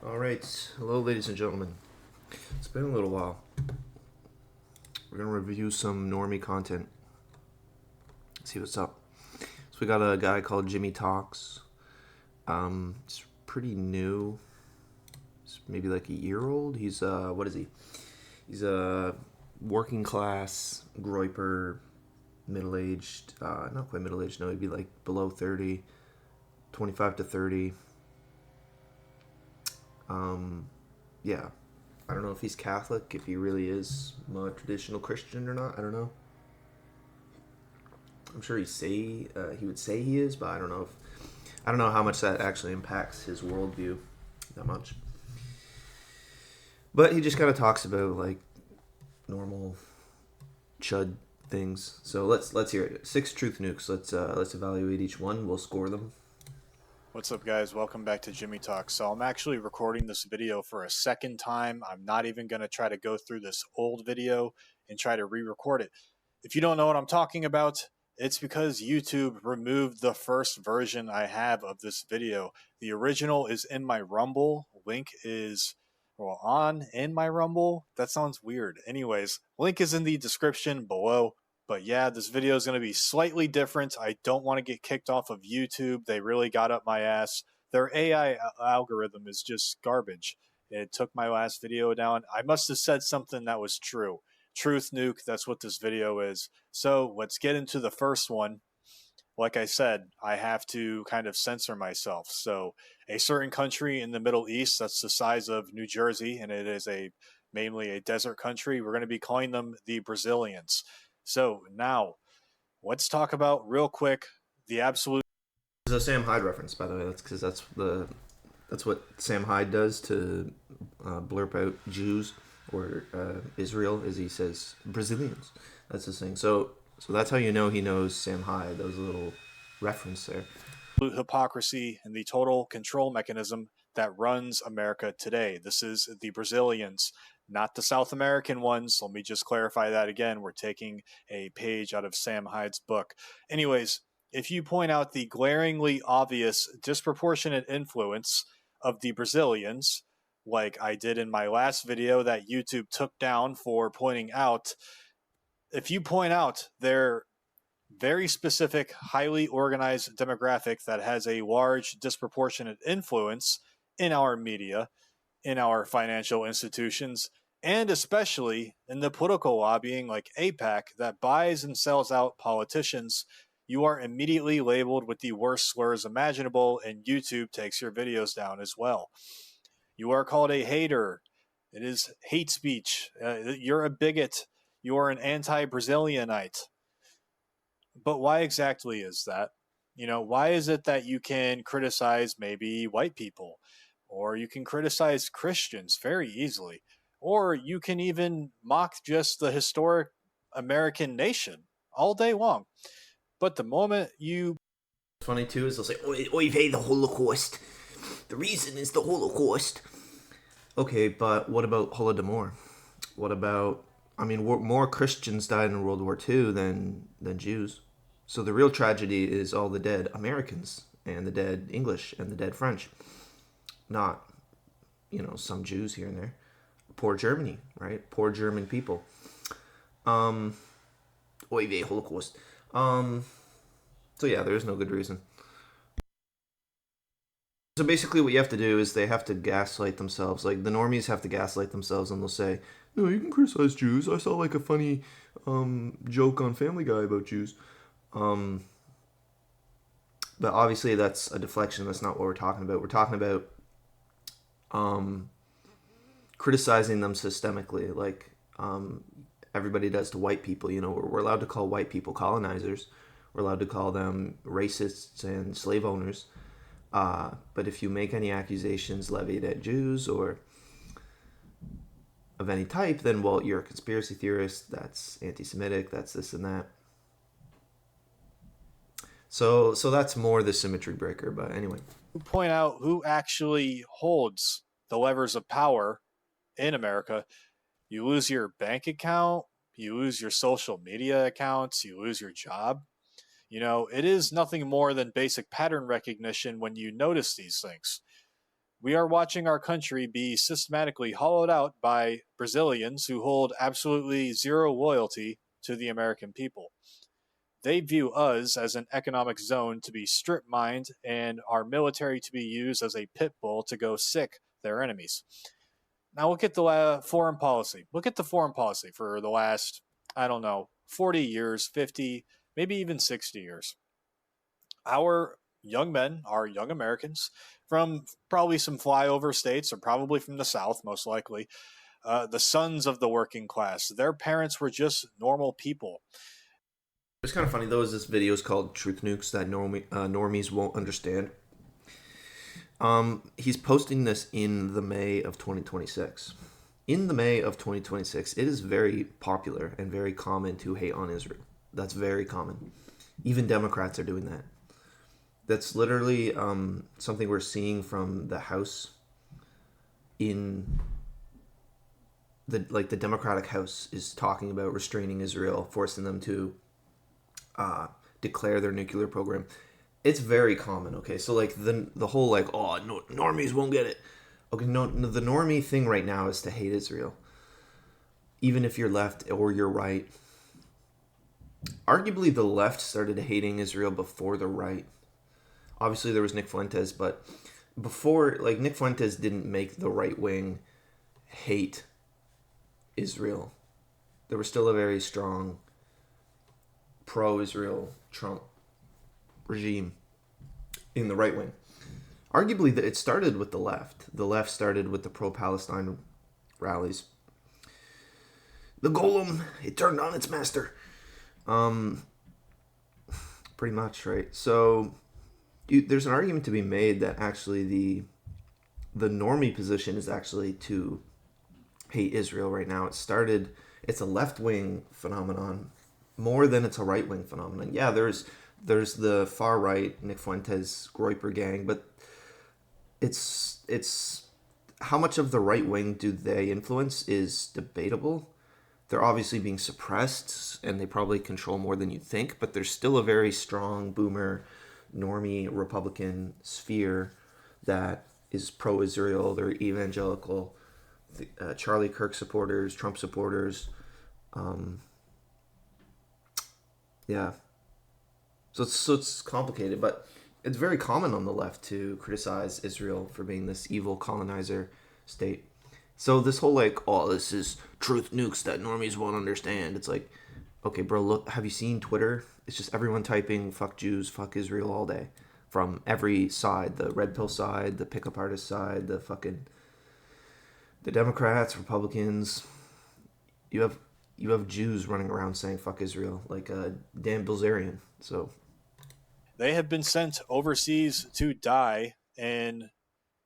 All right, hello, ladies and gentlemen. It's been a little while. We're gonna review some normie content. See what's up. So we got a guy called Jimmy Talks. It's pretty new. It's maybe like a year old. He's what is he? He's a working class groiper, middle aged. Not quite middle aged. No, he'd be like below 30, 25 to 30. Yeah, I don't know if he's Catholic, if he really is a traditional Christian or not. I don't know. I'm sure he would say he is, but I don't know how much that actually impacts his worldview that much. But he just kind of talks about like normal chud things. So let's hear it. 6 truth nukes. Let's evaluate each one. We'll score them. What's up, guys? Welcome back to Jimmy Talk. So I'm actually recording this video for a second time. I'm not even going to try to go through this old video and try to re-record it. If you don't know what I'm talking about, it's because YouTube removed the first version I have of this video. The original is in my Rumble. Link is in my Rumble. That sounds weird. Anyways, link is in the description below. But yeah, this video is going to be slightly different. I don't want to get kicked off of YouTube. They really got up my ass. Their AI algorithm is just garbage. It took my last video down. I must have said something that was true. Truth nuke, that's what this video is. So let's get into the first one. Like I said, I have to kind of censor myself. So a certain country in the Middle East that's the size of New Jersey, and it is mainly a desert country, we're going to be calling them the Brazilians. So now, let's talk about real quick the absolute. It's a Sam Hyde reference, by the way. That's because that's what Sam Hyde does to blurb out Jews or Israel, as he says Brazilians. That's his thing. So that's how you know he knows Sam Hyde. That was a little reference there. Hypocrisy and the total control mechanism that runs America today. This is the Brazilians, not the South American ones. Let me just clarify that again. We're taking a page out of Sam Hyde's book. Anyways, if you point out the glaringly obvious disproportionate influence of the Brazilians, like I did in my last video that YouTube took down for pointing out, if you point out their very specific, highly organized demographic that has a large disproportionate influence in our media, in our financial institutions, and especially in the political lobbying like AIPAC that buys and sells out politicians, you are immediately labeled with the worst slurs imaginable, and YouTube takes your videos down as well. You are called a hater. It is hate speech. You're a bigot. You are an anti-Brazilianite. But why exactly is that? Why is it that you can criticize maybe white people, or you can criticize Christians very easily, or you can even mock just the historic American nation all day long? But the moment you... What's funny too is they'll say, oy vey, the Holocaust. The reason is the Holocaust. Okay, but what about Holodomor? What about... I mean, more Christians died in World War II than Jews. So the real tragedy is all the dead Americans and the dead English and the dead French. Not, some Jews here and there. Poor Germany, right? Poor German people. Oy vey, Holocaust. So yeah, there is no good reason. So basically what you have to do is they have to gaslight themselves. Like the normies have to gaslight themselves, and they'll say, no, you can criticize Jews. I saw like a funny joke on Family Guy about Jews. But obviously that's a deflection. That's not what we're talking about. We're talking about criticizing them systemically, like everybody does to white people. We're allowed to call white people colonizers. We're allowed to call them racists and slave owners. But if you make any accusations levied at Jews or of any type, then, well, you're a conspiracy theorist, that's anti-Semitic, that's this and that. So that's more the symmetry breaker, but anyway. Point out who actually holds the levers of power in America. You lose your bank account, you lose your social media accounts, you lose your job. It is nothing more than basic pattern recognition when you notice these things. We are watching our country be systematically hollowed out by Brazilians who hold absolutely zero loyalty to the American people. They view us as an economic zone to be strip mined and our military to be used as a pit bull to go sick their enemies. Now look at the foreign policy. Look at the foreign policy for the last, I don't know, 40 years, 50, maybe even 60 years. Our young men, our young Americans, from probably some flyover states or probably from the South, most likely, the sons of the working class, their parents were just normal people. It's kind of funny though. Is this video is called "Truth Nukes That Normies Won't Understand." He's posting this in the May of 2026. In the May of 2026, it is very popular and very common to hate on Israel. That's very common. Even Democrats are doing that. That's literally something we're seeing from the House in the Democratic House is talking about restraining Israel, forcing them to declare their nuclear program. It's very common. Okay, so like the whole like, oh no, normies won't get it. Okay, no, the normie thing right now is to hate Israel, even if you're left or you're right. Arguably, the left started hating Israel before the right. Obviously, there was Nick Fuentes, but before, like, Nick Fuentes didn't make the right wing hate Israel. There was still a very strong pro-Israel Trump regime in the right wing. Arguably, it started with the left. The left started with the pro-Palestine rallies. The golem, it turned on its master. Pretty much, right? So there's an argument to be made that actually the normie position is actually to hate Israel right now. It's a left-wing phenomenon more than it's a right-wing phenomenon. Yeah, there's the far right, Nick Fuentes, Groyper gang, but it's how much of the right wing do they influence is debatable. They're obviously being suppressed, and they probably control more than you'd think, but there's still a very strong boomer, normie Republican sphere that is pro-Israel. They're evangelical, Charlie Kirk supporters, Trump supporters. Yeah. So it's complicated, but it's very common on the left to criticize Israel for being this evil colonizer state. So this whole like, oh, this is truth nukes that normies won't understand. It's like, okay, bro, look, have you seen Twitter? It's just everyone typing fuck Jews, fuck Israel all day. From every side, the red pill side, the pickup artist side, the Democrats, Republicans. You have Jews running around saying fuck Israel, like Dan Bilzerian. So They have been sent overseas to die in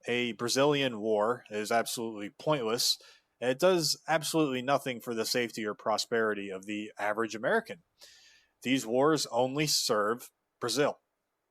a Brazilian war. It is absolutely pointless. And it does absolutely nothing for the safety or prosperity of the average American. These wars only serve Brazil.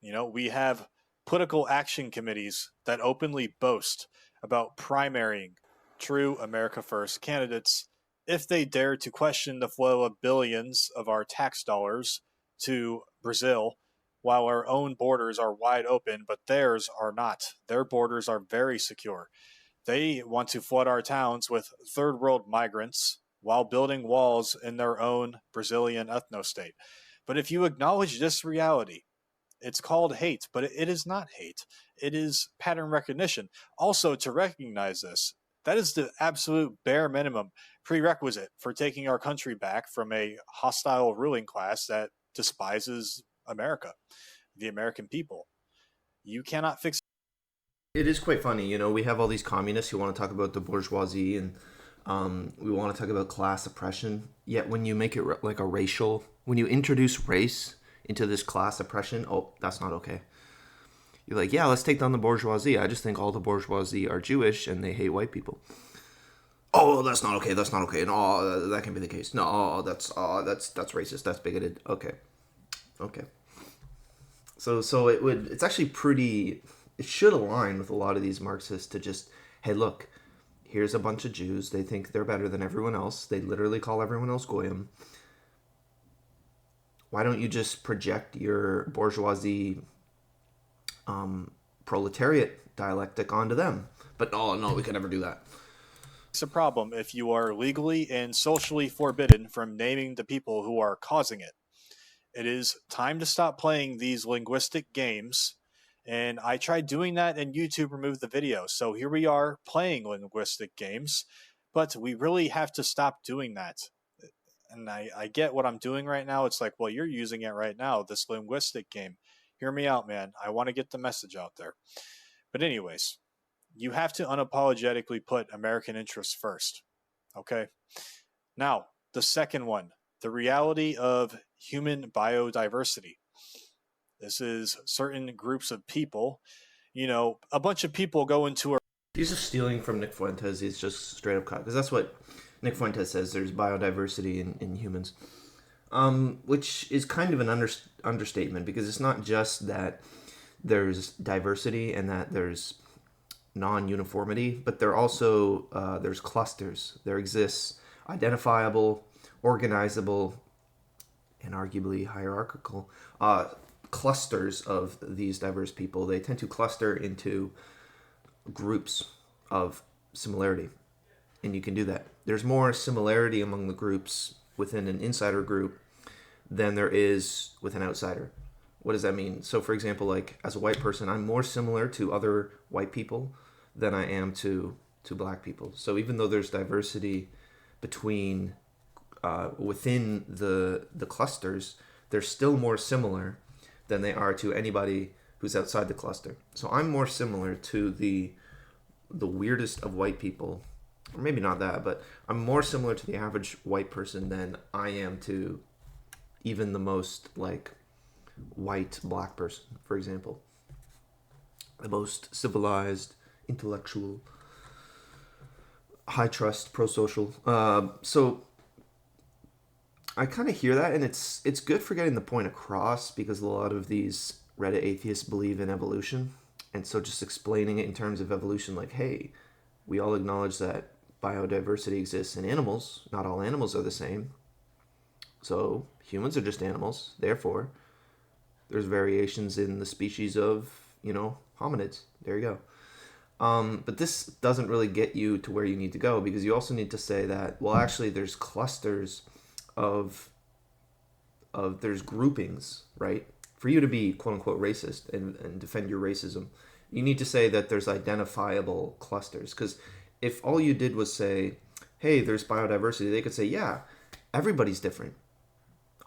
You know, we have political action committees that openly boast about primarying true America First candidates if they dare to question the flow of billions of our tax dollars to Brazil, while our own borders are wide open, but theirs are not. Their borders are very secure. They want to flood our towns with third world migrants while building walls in their own Brazilian ethno-state. But if you acknowledge this reality, it's called hate, but it is not hate. It is pattern recognition. Also, to recognize this, that is the absolute bare minimum prerequisite for taking our country back from a hostile ruling class that despises America, the American people. You cannot fix. it is quite funny. We have all these communists who want to talk about the bourgeoisie and we want to talk about class oppression. Yet when you make it like a racial, when you introduce race into this class oppression, oh, that's not okay. You're like, yeah, let's take down the bourgeoisie. I just think all the bourgeoisie are Jewish and they hate white people. Oh, that's not okay. That's not okay. No, that can't be the case. No, that's racist. That's bigoted. Okay. So it's actually pretty. It should align with a lot of these Marxists to just, hey, look, here's a bunch of Jews. They think they're better than everyone else. They literally call everyone else goyim. Why don't you just project your bourgeoisie proletariat dialectic onto them? But oh no, we can never do that. It's a problem if you are legally and socially forbidden from naming the people who are causing it. It is time to stop playing these linguistic games. And I tried doing that and YouTube removed the video. So here we are playing linguistic games, but we really have to stop doing that. And I get what I'm doing right now. It's like, well, you're using it right now, this linguistic game. Hear me out, man. I want to get the message out there. But, anyways, you have to unapologetically put American interests first. Okay? Now, the second one, the reality of human biodiversity. This is certain groups of people. You know, a bunch of people go into a. He's just stealing from Nick Fuentes. He's just straight up cut. Because that's what Nick Fuentes says. There's biodiversity in humans. Which is kind of an understatement. Because it's not just that there's diversity and that there's non-uniformity. But there also, there's clusters. There exists identifiable, organizable, and arguably hierarchical clusters of these diverse people. They tend to cluster into groups of similarity, and you can do that. There's more similarity among the groups within an insider group than there is with an outsider. What does that mean? So for example, like as a white person, I'm more similar to other white people than I am to black people. So even though there's diversity between within the clusters, they're still more similar than they are to anybody who's outside the cluster. So I'm more similar to the weirdest of white people, or maybe not that, but I'm more similar to the average white person than I am to even the most like white black person, for example. The most civilized, intellectual, high trust, pro-social. So I kind of hear that, and it's good for getting the point across because a lot of these Reddit atheists believe in evolution. And so just explaining it in terms of evolution, like, hey, we all acknowledge that biodiversity exists in animals. Not all animals are the same. So humans are just animals. Therefore, there's variations in the species of, hominids. There you go. But this doesn't really get you to where you need to go because you also need to say that, well, actually, there's clusters of there's groupings, right? For you to be quote unquote racist and defend your racism, you need to say that there's identifiable clusters. Because if all you did was say, hey, there's biodiversity, they could say, yeah, everybody's different.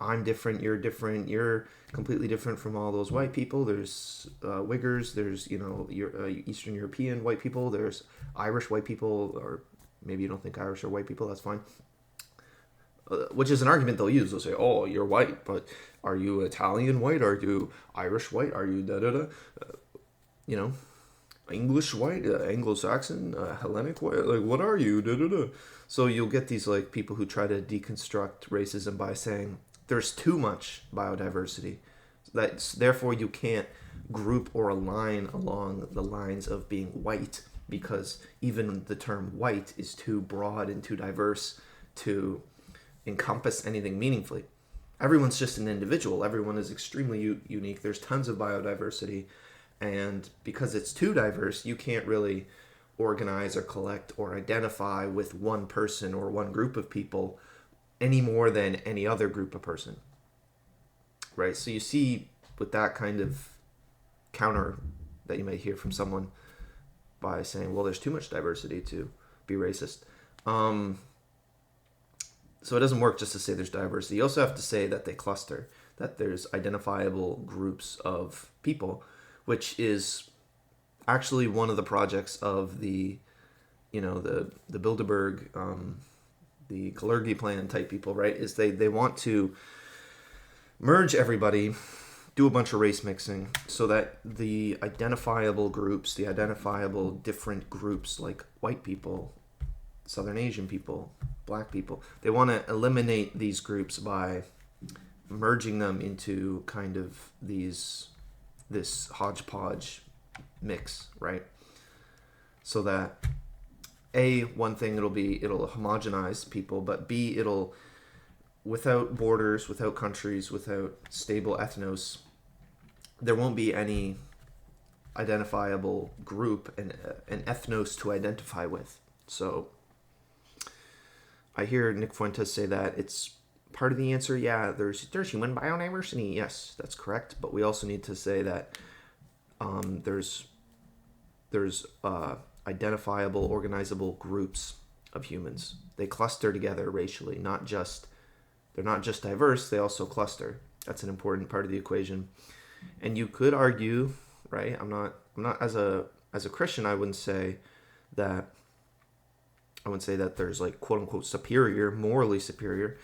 I'm different, you're completely different from all those white people. There's Uyghurs, there's, Eastern European white people, there's Irish white people, or maybe you don't think Irish are white people, that's fine. Which is an argument they'll use. They'll say, oh, you're white, but are you Italian white? Are you Irish white? Are you da-da-da? English white? Anglo-Saxon? Hellenic white? Like, what are you? Da-da-da. So you'll get these, like, people who try to deconstruct racism by saying there's too much biodiversity. Therefore, you can't group or align along the lines of being white because even the term white is too broad and too diverse to encompass anything meaningfully. Everyone's just an individual. Everyone is extremely unique. There's tons of biodiversity, and because it's too diverse, you can't really organize or collect or identify with one person or one group of people any more than any other group of person, right? So you see with that kind of counter that you might hear from someone by saying, well, there's too much diversity to be racist. So it doesn't work just to say there's diversity. You also have to say that they cluster, that there's identifiable groups of people, which is actually one of the projects of the Bilderberg, the Kalergi plan type people, right? Is they want to merge everybody, do a bunch of race mixing, so that the identifiable groups, the identifiable different groups like white people, Southern Asian people, black people, they want to eliminate these groups by merging them into kind of this hodgepodge mix, right? So that one thing it'll homogenize people, but B, it'll, without borders, without countries, without stable ethnos, there won't be any identifiable group and an ethnos to identify with. So I hear Nick Fuentes say that it's part of the answer. Yeah, there's human biodiversity. Yes, that's correct. But we also need to say that there's identifiable, organizable groups of humans. They cluster together racially. They're not just diverse. They also cluster. That's an important part of the equation. And you could argue, right? I'm not as a Christian. I wouldn't say that there's like quote unquote superior, morally superior,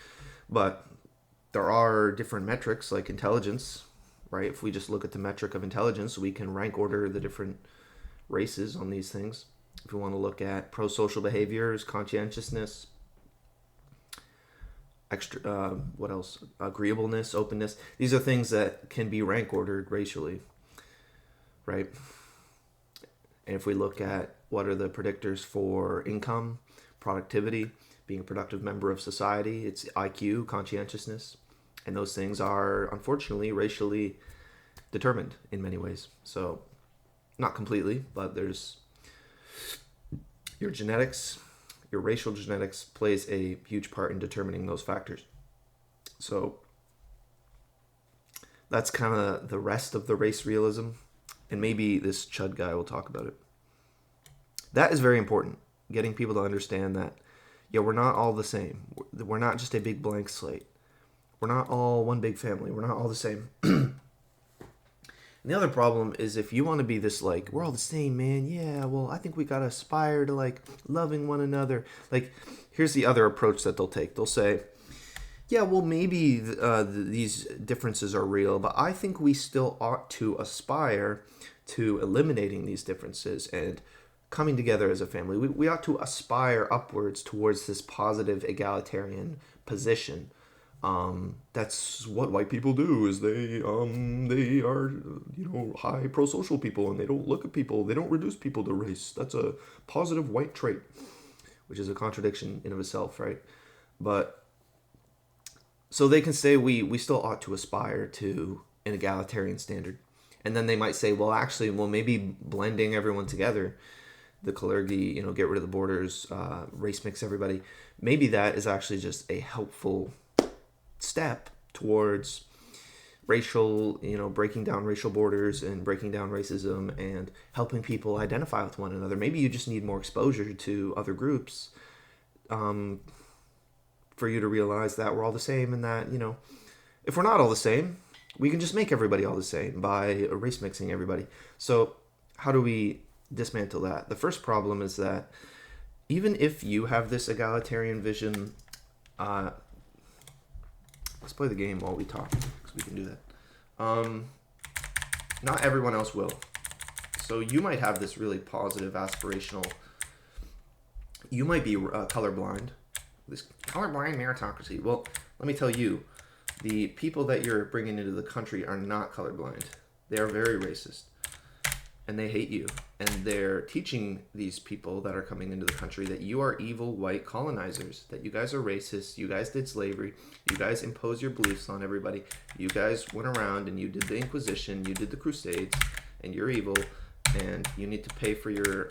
but there are different metrics like intelligence, right? If we just look at the metric of intelligence, we can rank order the different races on these things. If we want to look at pro-social behaviors, conscientiousness, what else? Agreeableness, openness. These are things that can be rank ordered racially, right? And if we look at what are the predictors for income, productivity, being a productive member of society, it's IQ, conscientiousness, and those things are unfortunately racially determined in many ways. So, not completely, but there's your genetics, your racial genetics plays a huge part in determining those factors. So that's kind of the rest of the race realism, and maybe this Chud guy will talk about it. That is very important, getting people to understand that, yeah, we're not all the same. We're not just a big blank slate. We're not all one big family. We're not all the same. And the other problem is if you want to be this like, we're all the same, man. Yeah, well, I think we got to aspire to like loving one another. Like, here's the other approach that they'll take. They'll say, yeah, well, maybe these differences are real, but I think we still ought to aspire to eliminating these differences and coming together as a family. We ought to aspire upwards towards this positive egalitarian position. That's what white people do. Is they are high pro-social people, and they don't look at people. They don't reduce people to race. That's a positive white trait, which is a contradiction in of itself, right? But so they can say we still ought to aspire to an egalitarian standard, and then they might say, well, actually, maybe blending everyone together, the Currrently, get rid of the borders, race mix everybody. Maybe that is actually just a helpful step towards racial, breaking down racial borders and breaking down racism and helping people identify with one another. Maybe you just need more exposure to other groups for you to realize that we're all the same, and that, if we're not all the same, we can just make everybody all the same by race mixing everybody. So how do we dismantle that? The first problem is that even if you have this egalitarian vision, let's play the game while we talk, because we can do that. Not everyone else will. So you might have this really positive, aspirational. You might be colorblind. This colorblind meritocracy. Well, let me tell you, the people that you're bringing into the country are not colorblind. They are very racist, and they hate you. And they're teaching these people that are coming into the country that you are evil white colonizers, that you guys are racist, you guys did slavery, you guys impose your beliefs on everybody, you guys went around and you did the Inquisition, you did the Crusades, and you're evil, and you need to pay for your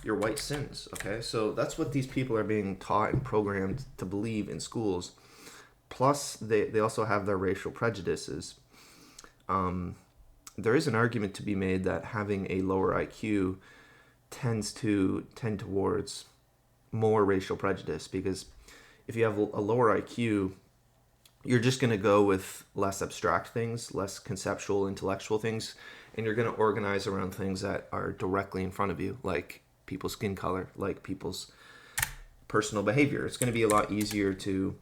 white sins, okay? So that's what these people are being taught and programmed to believe in schools. Plus, they also have their racial prejudices. There is an argument to be made that having a lower IQ tend towards more racial prejudice, because if you have a lower IQ, you're just going to go with less abstract things, less conceptual, intellectual things, and you're going to organize around things that are directly in front of you, like people's skin color, like people's personal behavior. It's going to be a lot easier to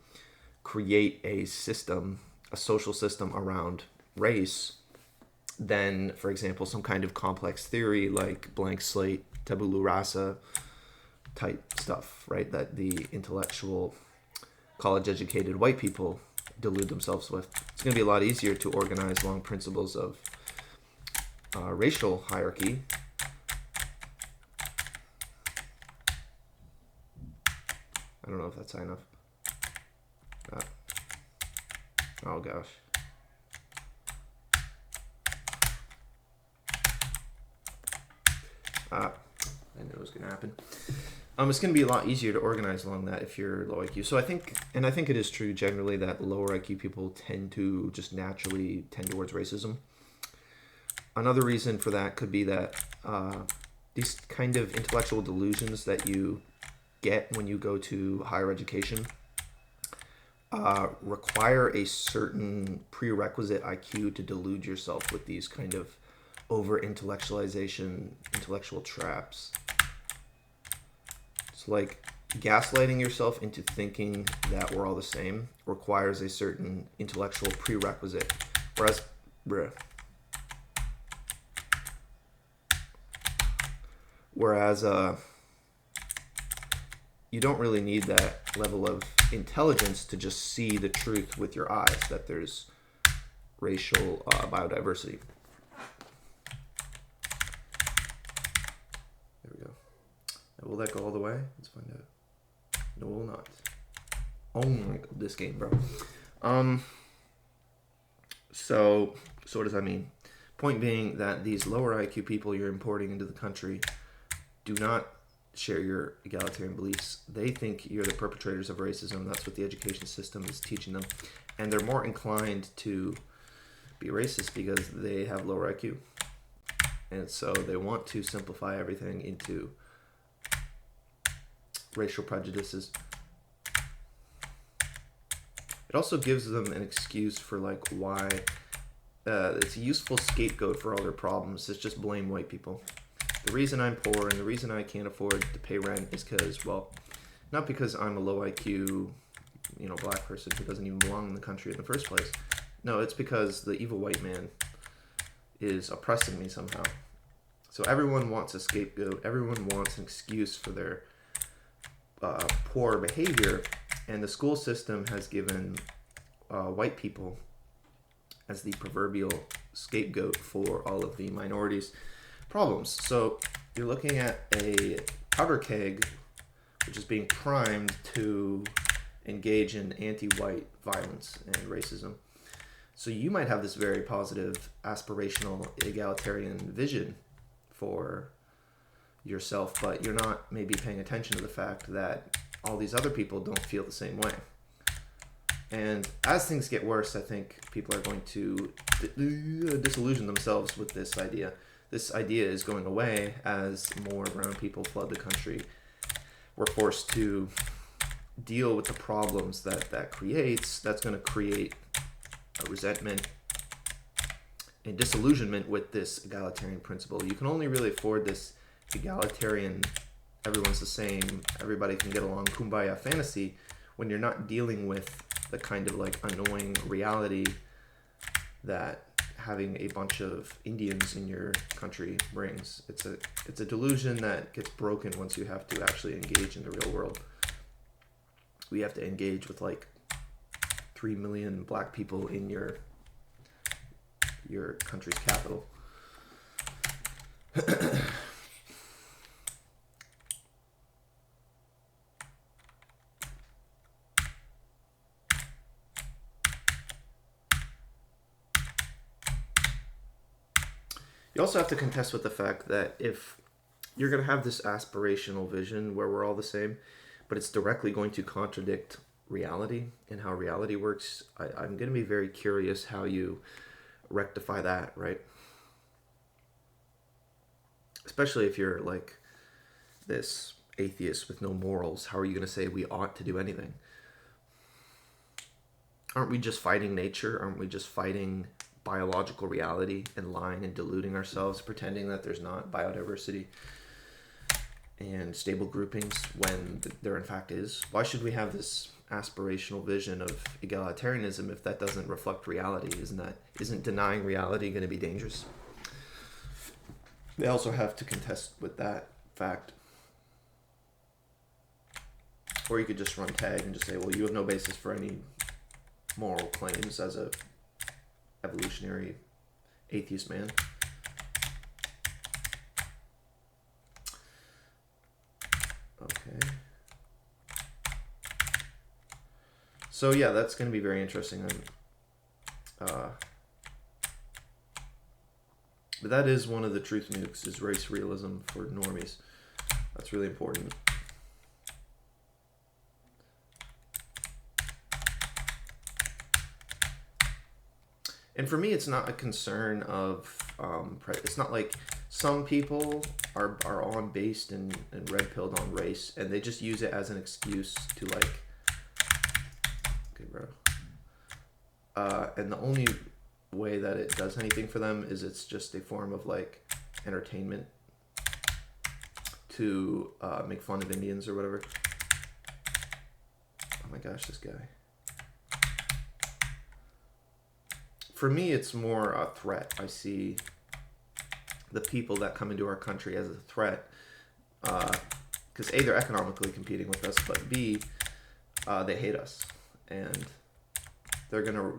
create a system, a social system around race than, for example, some kind of complex theory like blank slate, tabula rasa type stuff, right? That the intellectual, college-educated white people delude themselves with. It's going to be a lot easier to organize along principles of racial hierarchy. I don't know if that's high enough. Oh gosh. I knew it was going to happen. It's going to be a lot easier to organize along that if you're low IQ. So I think it is true generally that lower IQ people tend to just naturally tend towards racism. Another reason for that could be that these kind of intellectual delusions that you get when you go to higher education require a certain prerequisite IQ to delude yourself with these kind of over-intellectualization, intellectual traps. It's like gaslighting yourself into thinking that we're all the same requires a certain intellectual prerequisite. Whereas you don't really need that level of intelligence to just see the truth with your eyes, that there's racial biodiversity. There we go. Now, will that go all the way? Let's find out. No, it will not. Oh my god, this game, bro. So what does that mean? Point being that these lower IQ people you're importing into the country do not share your egalitarian beliefs. They think you're the perpetrators of racism. That's what the education system is teaching them. And they're more inclined to be racist because they have lower IQ. And so they want to simplify everything into racial prejudices. It also gives them an excuse for like why it's a useful scapegoat for all their problems. It's just blame white people. The reason I'm poor and the reason I can't afford to pay rent is because, well, not because I'm a low IQ, black person who doesn't even belong in the country in the first place. No, it's because the evil white man is oppressing me somehow. So everyone wants a scapegoat. Everyone wants an excuse for their poor behavior. And the school system has given white people as the proverbial scapegoat for all of the minorities' problems. So you're looking at a powder keg which is being primed to engage in anti-white violence and racism. So you might have this very positive, aspirational, egalitarian vision for yourself, but you're not maybe paying attention to the fact that all these other people don't feel the same way. And as things get worse, I think people are going to disillusion themselves with this idea. This idea is going away as more brown people flood the country. We're forced to deal with the problems that creates. That's going to create a resentment and disillusionment with this egalitarian principle. You can only really afford this egalitarian, everyone's the same, everybody can get along, kumbaya fantasy when you're not dealing with the kind of like annoying reality that having a bunch of Indians in your country brings. It's a delusion that gets broken once you have to actually engage in the real world. We have to engage with like 3 million black people in your country's capital. You also have to contest with the fact that if you're going to have this aspirational vision where we're all the same, but it's directly going to contradict reality and how reality works, I'm going to be very curious how you rectify that, right? Especially if you're like this atheist with no morals, how are you going to say we ought to do anything? Aren't we just fighting nature? Aren't we just fighting biological reality and lying and deluding ourselves, pretending that there's not biodiversity and stable groupings when there in fact is? Why should we have this aspirational vision of egalitarianism if that doesn't reflect reality? Isn't denying reality going to be dangerous? They also have to contest with that fact. Or you could just run tag and just say, well, you have no basis for any moral claims as a evolutionary atheist man. Okay. So yeah, that's going to be very interesting. But that is one of the truth nukes, is race realism for normies. That's really important. And for me, it's not a concern of, it's not like some people are on based and red pilled on race, and they just use it as an excuse to like, okay, bro. And the only way that it does anything for them is it's just a form of like entertainment to make fun of Indians or whatever. Oh my gosh, this guy. For me, it's more a threat. I see the people that come into our country as a threat, because A, they're economically competing with us, but B, they hate us, and they're gonna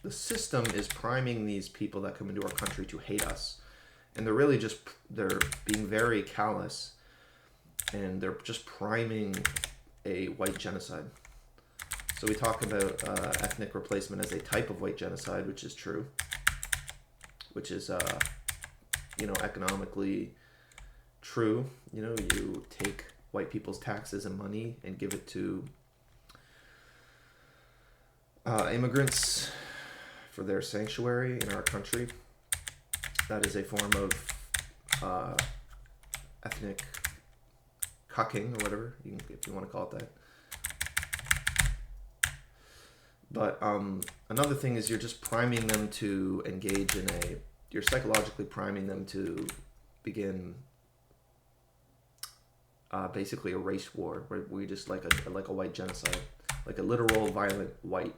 the system is priming these people that come into our country to hate us, and they're really just they're being very callous, and they're just priming a white genocide. So we talk about ethnic replacement as a type of white genocide, which is true, which is, economically true. You take white people's taxes and money and give it to immigrants for their sanctuary in our country. That is a form of ethnic cucking or whatever, if you want to call it that. But another thing is you're just priming them to engage in you're psychologically priming them to begin basically a race war, where we just like a white genocide, like a literal violent white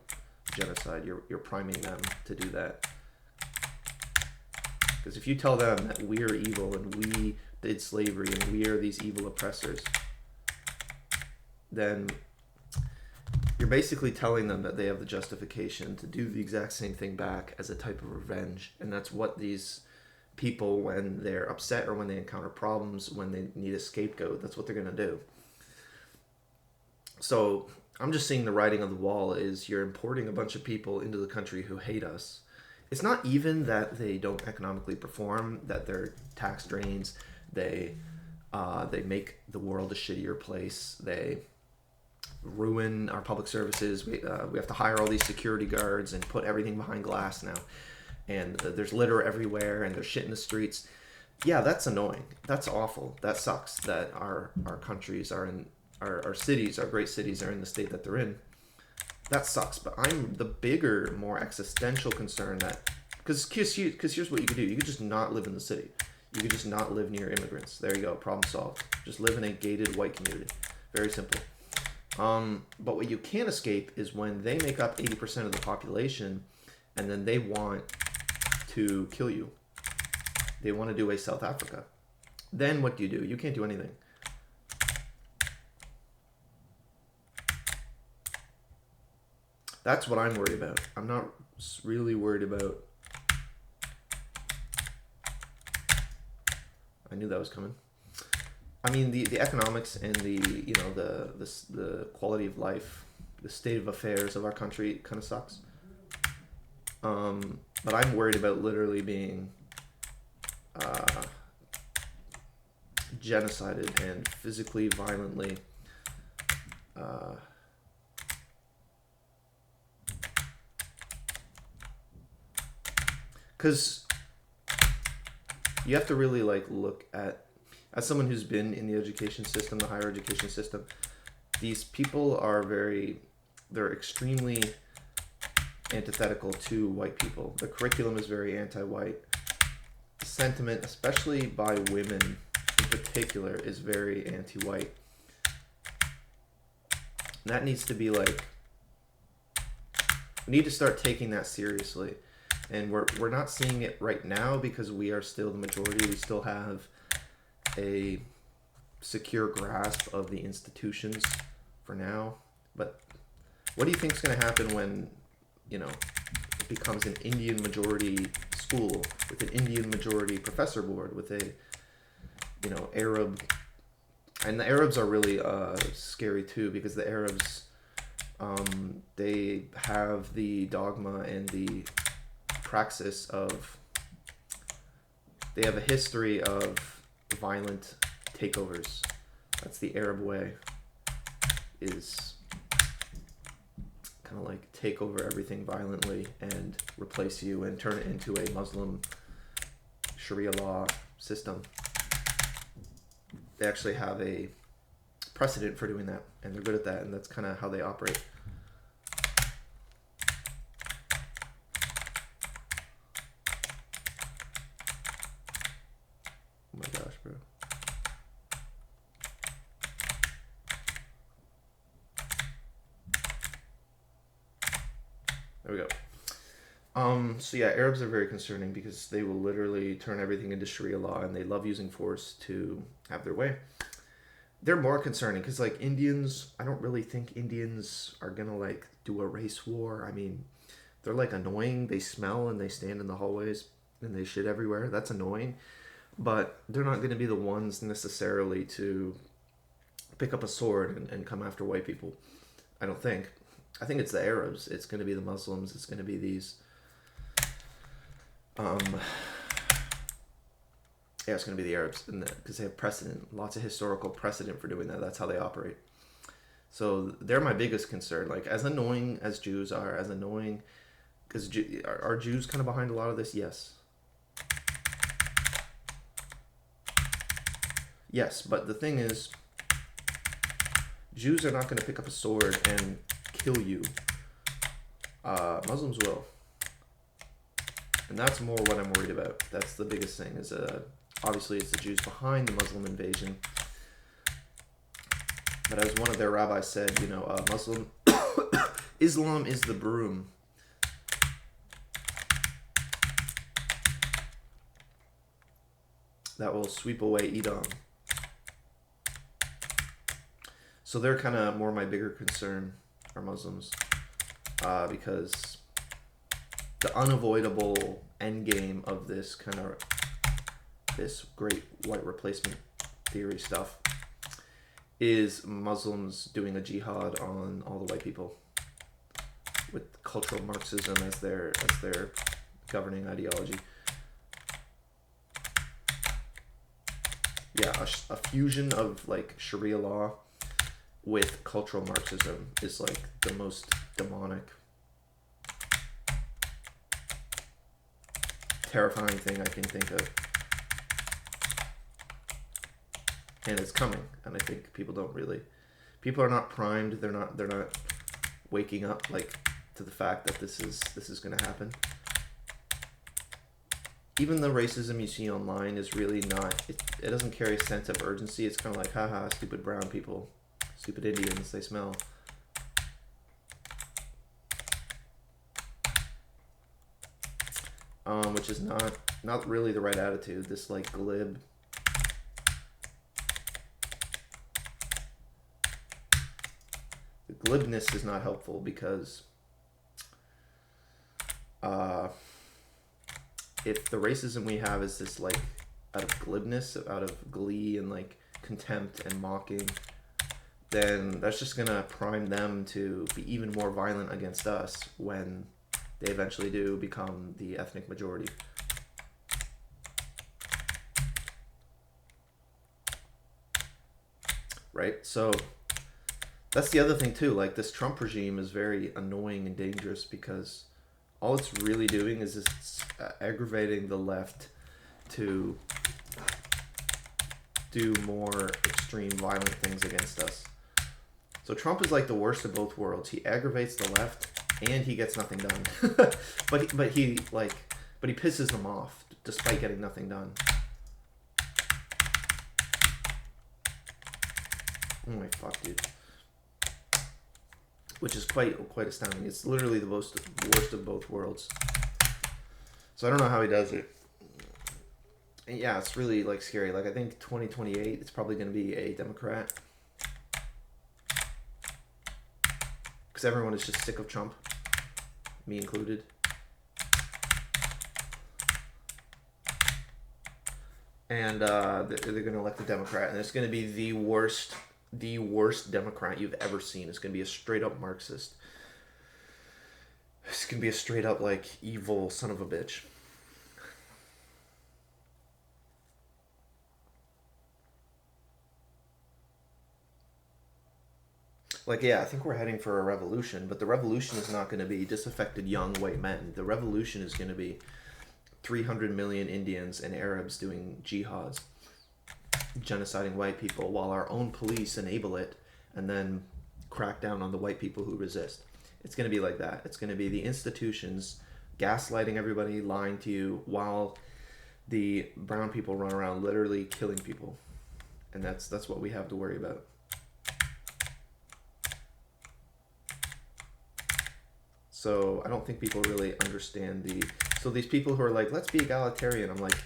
genocide. You're priming them to do that. Because if you tell them that we're evil and we did slavery and we are these evil oppressors, then you're basically telling them that they have the justification to do the exact same thing back as a type of revenge. And that's what these people, when they're upset or when they encounter problems, when they need a scapegoat, that's what they're going to do. So I'm just seeing the writing on the wall is you're importing a bunch of people into the country who hate us. It's not even that they don't economically perform, that they're tax drains, they make the world a shittier place, they ruin our public services. We have to hire all these security guards and put everything behind glass now, and there's litter everywhere and there's shit in the streets. Yeah, that's annoying, that's awful, that sucks that our countries are in our cities, our great cities are in the state that they're in. That sucks. But I'm the bigger, more existential concern that because here's what you could do. You could just not live in the city. You could just not live near immigrants. There you go, problem solved. Just live in a gated white community. Very simple. But what you can't escape is when they make up 80% of the population and then they want to kill you. They want to do a South Africa. Then what do? You can't do anything. That's what I'm worried about. I'm not really worried about... I knew that was coming. I mean, the economics and the quality of life, the state of affairs of our country kind of sucks. But I'm worried about literally being genocided and physically, violently because you have to really look at, as someone who's been in the education system, the higher education system, these people are they're extremely antithetical to white people. The curriculum is very anti-white. The sentiment, especially by women in particular, is very anti-white. And that needs to be we need to start taking that seriously. And we're not seeing it right now because we are still the majority. We still have a secure grasp of the institutions for now. But what do you think is going to happen when, it becomes an Indian majority school with an Indian majority professor board with a, Arab, and the Arabs are really scary too, because the Arabs, they have the dogma and the praxis of They have a history of violent takeovers. That's the Arab way, is kind of like take over everything violently and replace you and turn it into a Muslim Sharia law system. They actually have a precedent for doing that, and they're good at that, and that's kind of how they operate. Oh my gosh, bro. There we go. So yeah, Arabs are very concerning because they will literally turn everything into Sharia law, and they love using force to have their way. They're more concerning because, like, Indians, I don't really think Indians are gonna like do a race war. I mean, they're like annoying. They smell and they stand in the hallways and they shit everywhere. That's annoying, but they're not gonna be the ones necessarily to pick up a sword and come after white people. I don't think. I think it's the Arabs. It's going to be the Muslims. It's going to be these. Yeah, it's going to be the Arabs, because they have precedent, lots of historical precedent for doing that. That's how they operate. So they're my biggest concern. Like, as annoying as Jews are, as annoying, because are Jews kind of behind a lot of this? Yes. Yes, but the thing is, Jews are not going to pick up a sword and kill you. Muslims will. And that's more what I'm worried about. That's the biggest thing, is obviously it's the Jews behind the Muslim invasion. But as one of their rabbis said, you know, Muslim Islam is the broom. That will sweep away Edom. So they're kind of more my bigger concern, are Muslims, because the unavoidable end game of this this great white replacement theory stuff is Muslims doing a jihad on all the white people with cultural Marxism as their governing ideology. Yeah, a fusion of like Sharia law with cultural Marxism is like the most demonic, terrifying thing I can think of. And it's coming, and I think people are not primed, they're not waking up like to the fact that this is going to happen. Even the racism you see online is really not, it doesn't carry a sense of urgency. It's kind of like, haha, stupid brown people, stupid Indians, they smell. Which is not really the right attitude. This like glib, the glibness is not helpful, because if the racism we have is this like out of glibness, out of glee and like contempt and mocking, then that's just gonna prime them to be even more violent against us when they eventually do become the ethnic majority. Right? So that's the other thing too. Like, this Trump regime is very annoying and dangerous, because all it's really doing is just aggravating the left to do more extreme violent things against us. So Trump is like the worst of both worlds. He aggravates the left and he gets nothing done. but he pisses them off despite getting nothing done. Oh my fuck, dude. Which is quite astounding. It's literally the worst of both worlds. So I don't know how he does it. And yeah, it's really like scary. Like, I think 2028, it's probably going to be a Democrat, because everyone is just sick of Trump, me included. And they're going to elect a Democrat, and it's going to be the worst Democrat you've ever seen. It's going to be a straight up Marxist. It's going to be a straight up like evil son of a bitch. Like, yeah, I think we're heading for a revolution, but the revolution is not going to be disaffected young white men. The revolution is going to be 300 million Indians and Arabs doing jihads, genociding white people, while our own police enable it and then crack down on the white people who resist. It's going to be like that. It's going to be the institutions gaslighting everybody, lying to you, while the brown people run around literally killing people. And that's what we have to worry about. So I don't think people really understand so these people who are like, let's be egalitarian, I'm like,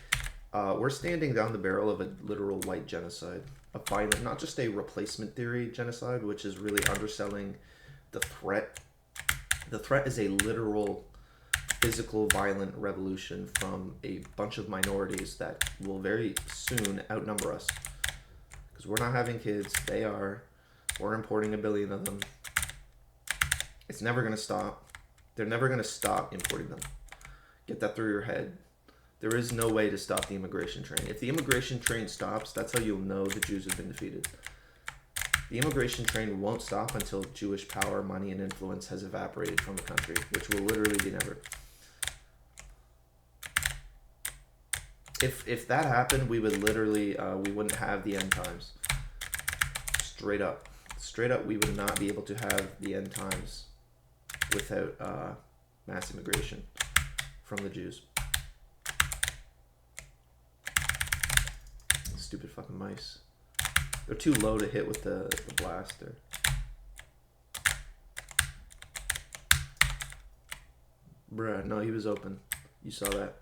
we're standing down the barrel of a literal white genocide, a violent, not just a replacement theory genocide, which is really underselling the threat. The threat is a literal, physical, violent revolution from a bunch of minorities that will very soon outnumber us. Because we're not having kids, they are. We're importing 1 billion of them. It's never going to stop. They're never going to stop importing them. Get that through your head. There is no way to stop the immigration train. If the immigration train stops, that's how you'll know the Jews have been defeated. The immigration train won't stop until Jewish power, money, and influence has evaporated from the country, which will literally be never. If that happened, we would literally, we wouldn't have the end times. Straight up. Straight up, we would not be able to have the end times without mass immigration from the Jews. Stupid fucking mice. They're too low to hit with the blaster. Bruh, no, he was open. You saw that.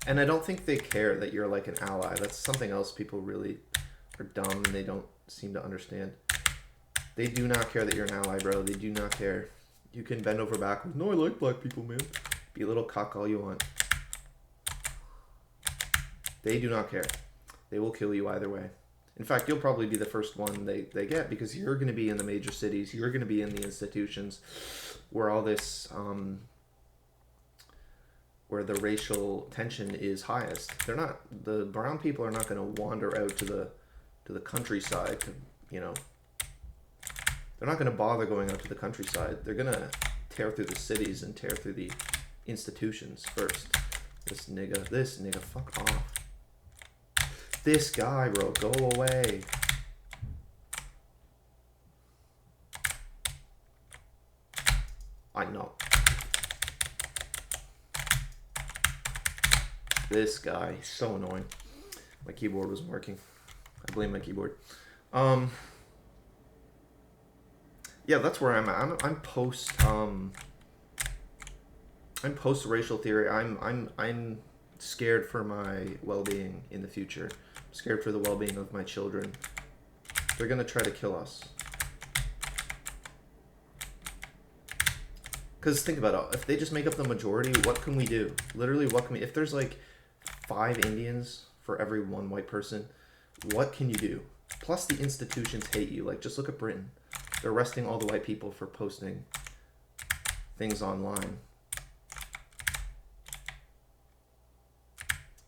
And I don't think they care that you're like an ally. That's something else people really are dumb and they don't seem to understand. They do not care that you're an ally, bro. They do not care. You can bend over backwards. No, I like black people, man. Be a little cock all you want. They do not care. They will kill you either way. In fact, you'll probably be the first one they get, because you're going to be in the major cities. You're going to be in the institutions where all this... where the racial tension is highest. The brown people are not going to wander out to the countryside to, they're not going to bother going out to the countryside. They're going to tear through the cities and tear through the institutions first. This nigga, fuck off. This guy, bro, go away. I know. This guy, he's so annoying. My keyboard wasn't working. I blame my keyboard. Yeah, that's where I'm at. I'm post racial theory. I'm scared for my well-being in the future. I'm scared for the well-being of my children. They're gonna try to kill us. Because think about it. If they just make up the majority, what can we do? Literally, what can we... If there's like 5 Indians for every 1 white person, what can you do? Plus, the institutions hate you. Like, just look at Britain. They're arresting all the white people for posting things online.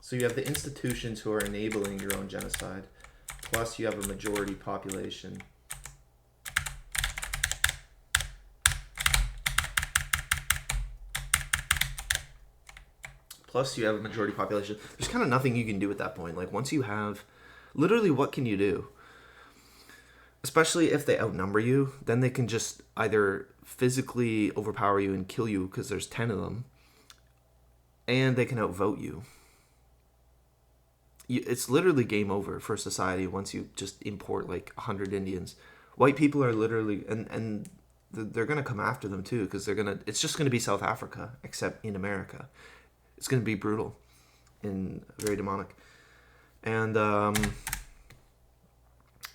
So you have the institutions who are enabling your own genocide. Plus, you have a majority population. There's kind of nothing you can do at that point. Like, once you have... Literally, what can you do? Especially if they outnumber you, then they can just either physically overpower you and kill you because there's 10 of them, and they can outvote you. It's literally game over for society once you just import like 100 Indians. White people are literally... And they're going to come after them too, because it's just going to be South Africa, except in America. It's going to be brutal and very demonic. And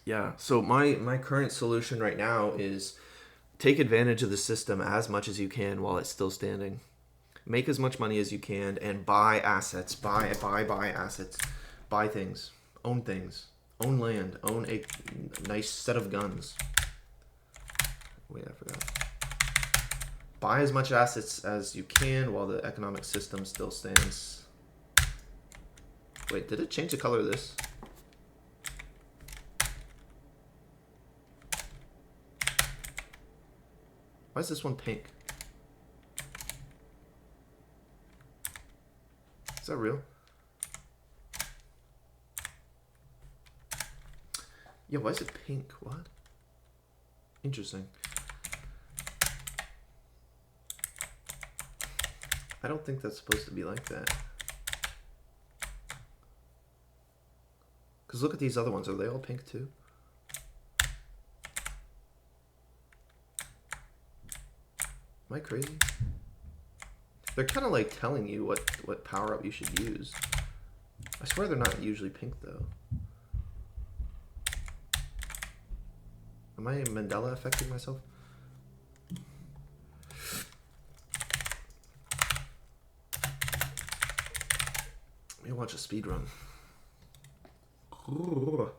yeah, so my current solution right now is take advantage of the system as much as you can while it's still standing. Make as much money as you can and buy assets. Buy assets. Buy things. Own land. Own a nice set of guns. Wait, I forgot. Buy as much assets as you can while the economic system still stands. Wait, did it change the color of this? Why is this one pink? Is that real? Yeah, why is it pink? What? Interesting. I don't think that's supposed to be like that. Because look at these other ones. Are they all pink too? Am I crazy? They're kind of like telling you what power-up you should use. I swear they're not usually pink though. Am I Mandela affecting myself? Let me watch a speed run. But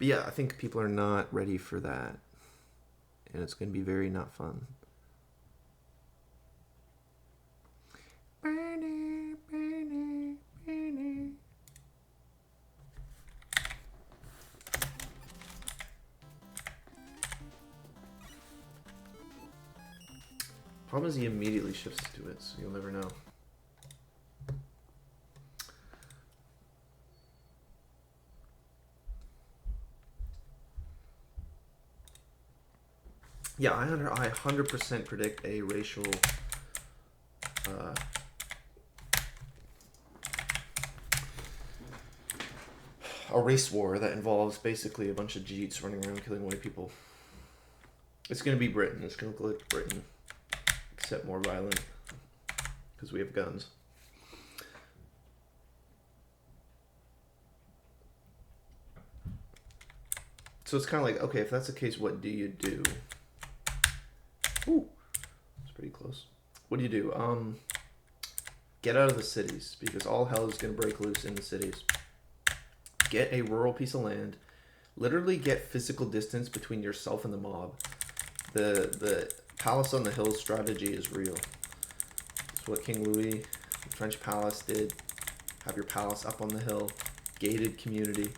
yeah, I think people are not ready for that. And it's going to be very not fun. Problem is he immediately shifts to it, so you'll never know. Yeah, I 100% predict a racial a race war that involves basically a bunch of Jeets running around killing white people. It's going to be Britain. It's going to look like Britain, except more violent because we have guns. So it's kind of like, okay, if that's the case, what do you do? Ooh, it's pretty close. What do you do? Get out of the cities, because all hell is going to break loose in the cities. Get a rural piece of land. Literally get physical distance between yourself and the mob. The palace on the hill strategy is real. It's what King Louis, the French palace, did. Have your palace up on the hill. Gated community.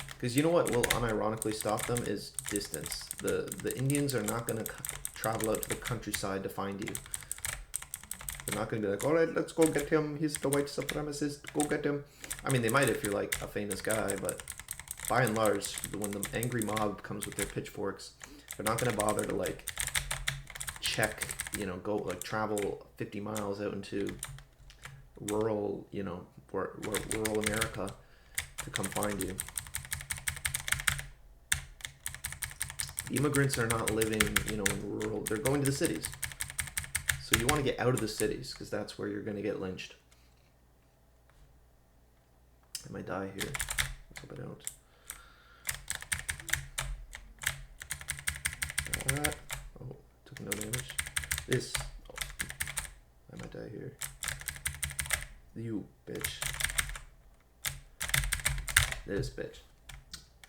Because you know what will unironically stop them is distance. The Indians are not going to travel out to the countryside to find you. They're not going to be like, all right, let's go get him. He's the white supremacist. Go get him. I mean, they might if you're like a famous guy, but by and large, when the angry mob comes with their pitchforks, they're not going to bother to like check, you know, go like travel 50 miles out into rural, you know, rural America to come find you. The immigrants are not living, you know, in rural. They're going to the cities. So you want to get out of the cities because that's where you're going to get lynched. I might die here. Let's hope I don't. Oh, took no damage. This. Oh, I might die here. You bitch. This bitch.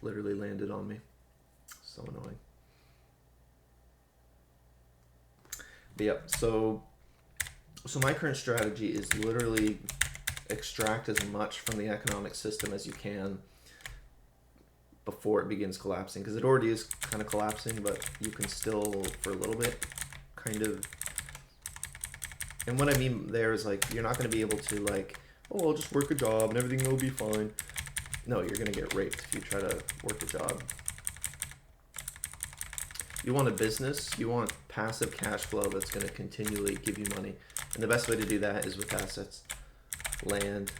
Literally landed on me. So annoying. But yeah, so my current strategy is literally extract as much from the economic system as you can before it begins collapsing, because it already is kind of collapsing, but you can still, for a little bit, kind of. And what I mean there is like, you're not going to be able to like, oh, I'll just work a job and everything will be fine. No, you're going to get raped if you try to work a job. You want a business, you want passive cash flow that's going to continually give you money. And the best way to do that is with assets. Land,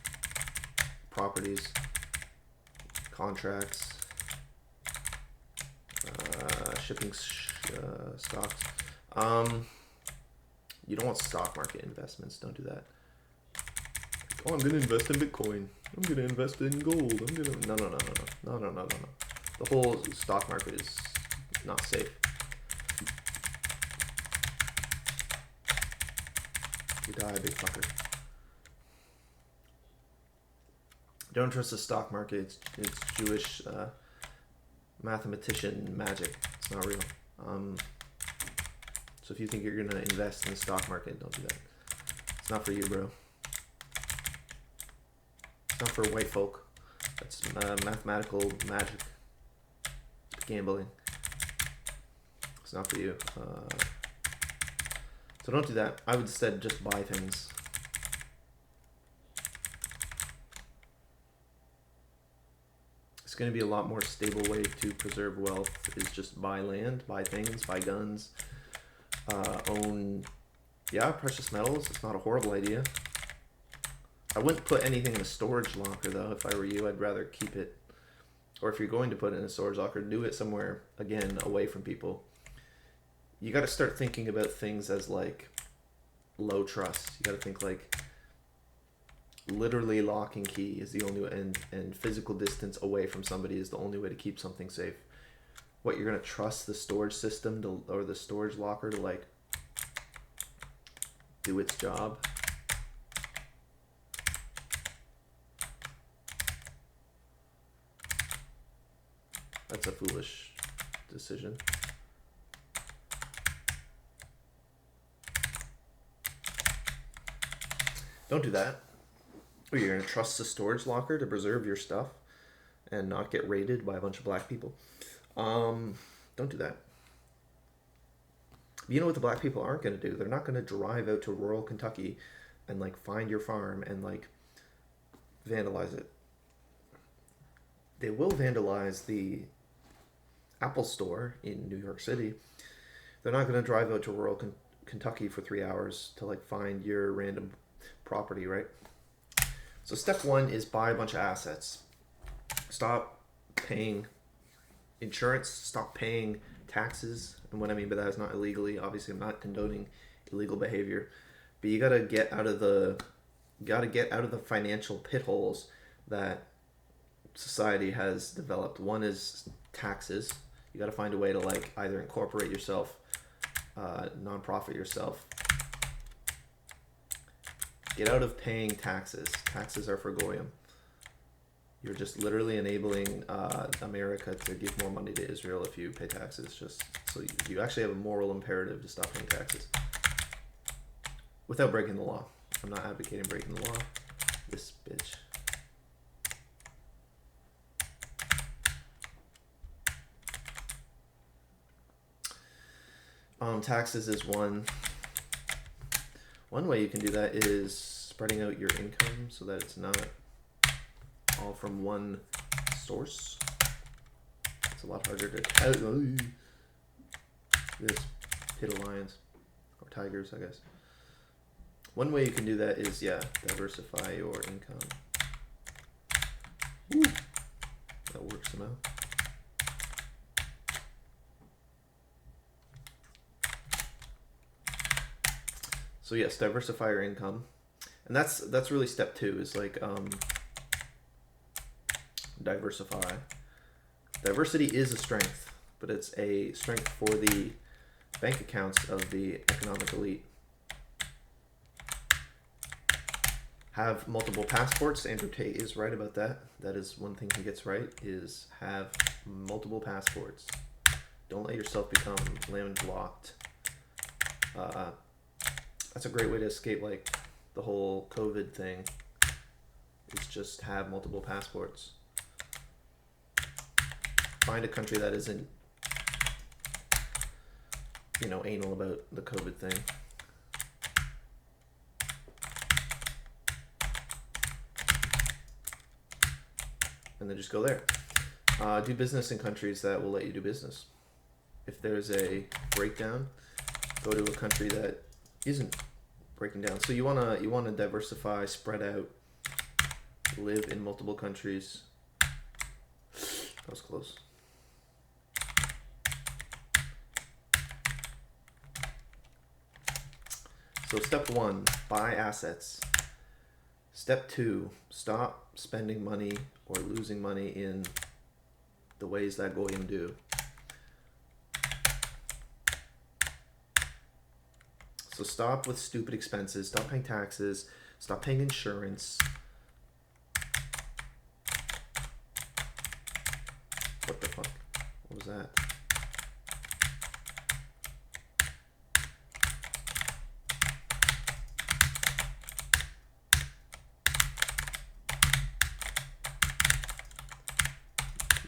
properties, contracts, shipping stocks. You don't want stock market investments. Don't do that. Oh, I'm going to invest in Bitcoin. I'm going to invest in gold. I'm going to... No. The whole stock market is not safe. You die, big fucker. Don't trust the stock market. It's Jewish mathematician magic. It's not real. So if you think you're going to invest in the stock market, don't do that. It's not for you, bro. It's not for white folk. That's mathematical magic. It's gambling. It's not for you. So don't do that. I would instead just buy things. It's going to be a lot more stable way to preserve wealth is just buy land, buy things, buy guns, own, precious metals. It's not a horrible idea. I wouldn't put anything in a storage locker, though. If I were you, I'd rather keep it. Or if you're going to put it in a storage locker, do it somewhere, again, away from people. You got to start thinking about things as, like, low trust. You got to think, like, literally lock and key is the only way, and physical distance away from somebody is the only way to keep something safe. What, you're going to trust the storage system to, or the storage locker to, like, do its job? That's a foolish decision. Don't do that. Or you're going to trust the storage locker to preserve your stuff and not get raided by a bunch of black people. Don't do that. You know what the black people aren't going to do? They're not going to drive out to rural Kentucky and, like, find your farm and, like, vandalize it. They will vandalize the Apple store in New York City. They're not going to drive out to rural Kentucky for 3 hours to, like, find your random property, right? So step one is buy a bunch of assets. Stop paying insurance. Stop paying taxes. And what I mean by that is not illegally. Obviously, I'm not condoning illegal behavior, but you gotta get out of the financial pit holes that society has developed. One is taxes. You gotta find a way to, like, either incorporate yourself, nonprofit yourself. Get out of paying taxes. Taxes are for Goyim. You're just literally enabling America to give more money to Israel if you pay taxes. Just so you actually have a moral imperative to stop paying taxes without breaking the law. I'm not advocating breaking the law. This bitch. Taxes is one way you can do that is spreading out your income so that it's not all from one source. It's a lot harder to this pit of lions or tigers, I guess. One way you can do that is diversify your income. Ooh, that works somehow. So yes, diversify your income, and that's really step two. Is like diversify. Diversity is a strength, but it's a strength for the bank accounts of the economic elite. Have multiple passports. Andrew Tate is right about that. That is one thing he gets right, is have multiple passports. Don't let yourself become landlocked. That's a great way to escape, like, the whole COVID thing, is just have multiple passports. Find a country that isn't, anal about the COVID thing. And then just go there. Do business in countries that will let you do business. If there's a breakdown, go to a country that isn't breaking down. So you wanna diversify, spread out, live in multiple countries. That was close. So step one, buy assets. Step two, stop spending money or losing money in the ways that Goyim do. So stop with stupid expenses, stop paying taxes, stop paying insurance. What the fuck? What was that?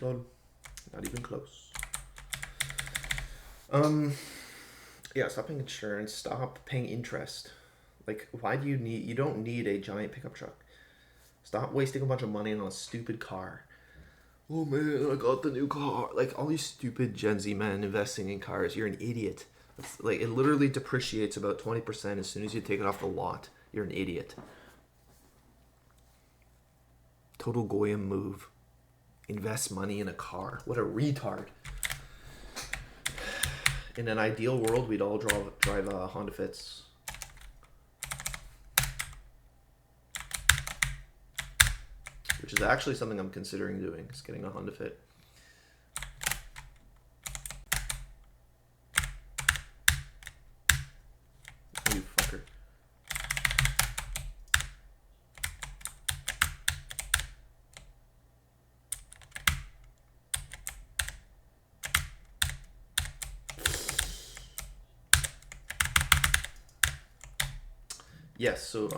Load. Not even close. Yeah, stop paying insurance. Stop paying interest. Like, why do you don't need a giant pickup truck. Stop wasting a bunch of money on a stupid car. Oh man, I got the new car. Like, all these stupid Gen Z men investing in cars. You're an idiot. It's like, it literally depreciates about 20% as soon as you take it off the lot. You're an idiot. Total Goyim move. Invest money in a car. What a retard. In an ideal world, we'd all drive Honda Fits. Which is actually something I'm considering doing, is getting a Honda Fit. You fucker. Yes, so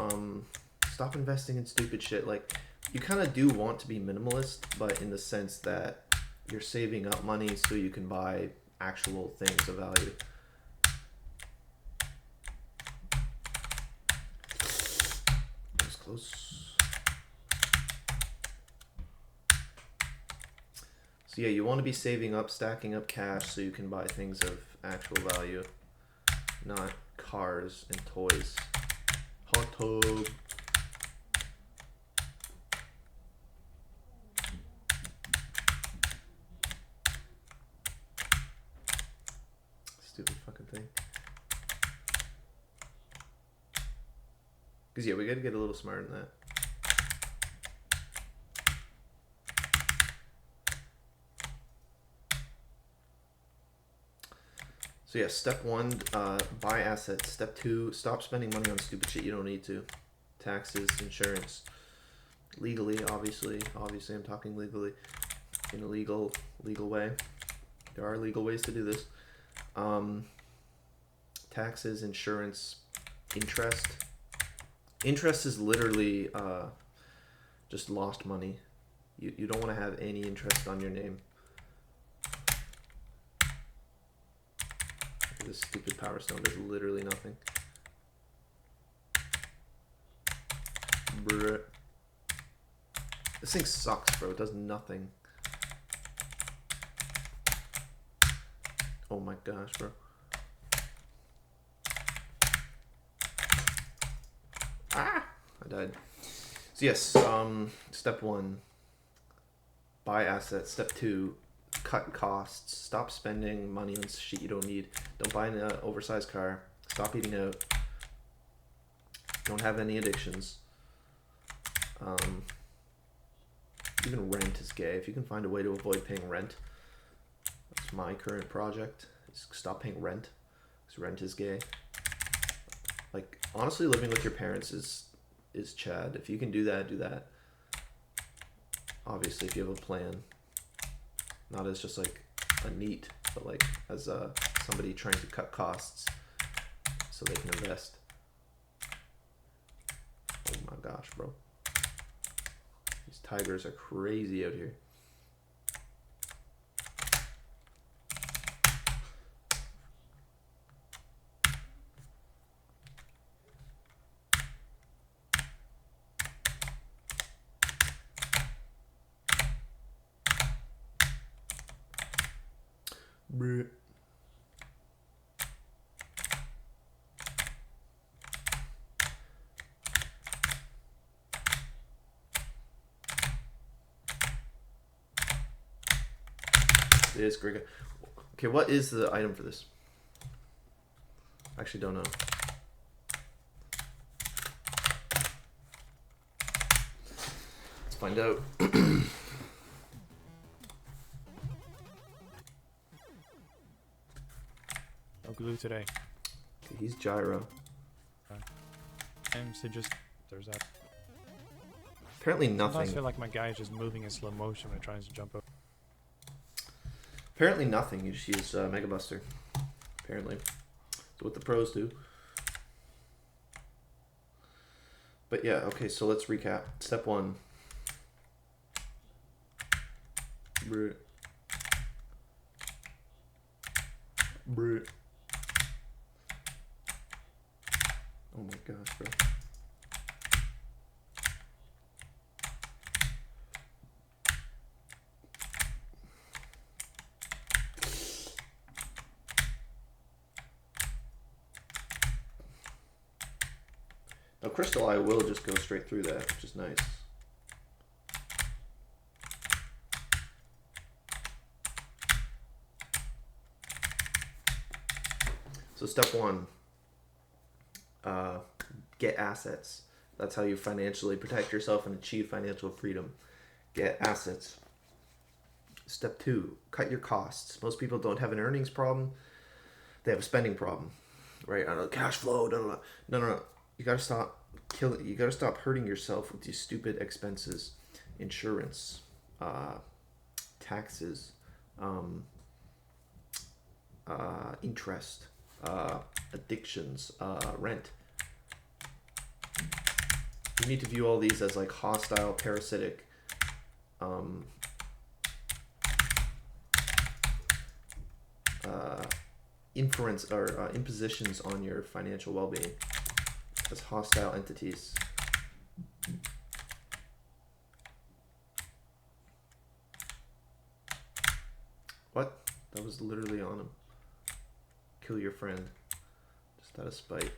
stop investing in stupid shit. Like, you kind of do want to be minimalist, but in the sense that you're saving up money so you can buy actual things of value. That was close. So yeah, you want to be saving up, stacking up cash so you can buy things of actual value, not cars and toys. Hot tub. Stupid fucking thing. Because yeah, we gotta get a little smarter than that. So yeah, step 1, buy assets. Step 2, stop spending money on stupid shit you don't need to. Taxes, insurance. Legally, obviously I'm talking legally. In a legal way. There are legal ways to do this. Taxes, insurance, interest. Interest is literally just lost money. You don't want to have any interest on your name. This stupid power stone does literally nothing. Bruh. This thing sucks, bro. It does nothing. Oh my gosh, bro. Ah! I died. So yes, step 1, buy assets. Step 2, cut costs. Stop spending money on shit you don't need. Don't buy an oversized car. Stop eating out. Don't have any addictions. Even rent is gay. If you can find a way to avoid paying rent, that's my current project. Is stop paying rent, because rent is gay. Like, honestly, living with your parents is Chad. If you can do that, do that. Obviously, if you have a plan. Not as just like a neat, but like as somebody trying to cut costs so they can invest. Oh my gosh, bro. These tigers are crazy out here. Bruh. It is Griga. Okay, what is the item for this? I actually don't know. Let's find out. No glue today. Okay, he's Gyro. And so just there's that. Apparently Sometimes I nothing. feel like my guy is just moving in slow motion when trying to jump up. Apparently nothing. You just use Mega Buster. Apparently. That's what the pros do. But yeah, okay, so let's recap. Step 1. Bruh. Bruh. Oh my gosh, bro. Now, Crystal Eye will just go straight through that, which is nice. So step one, get assets. That's how you financially protect yourself and achieve financial freedom. Get assets. Step two, cut your costs. Most people don't have an earnings problem. They have a spending problem, right? I don't know, cash flow. No. You gotta stop killing. You gotta stop hurting yourself with these stupid expenses, insurance, taxes, interest, addictions, rent. You need to view all these as like hostile, parasitic, inference or impositions on your financial well-being as hostile entities. What? That was literally on him. Kill your friend. Just out of spite.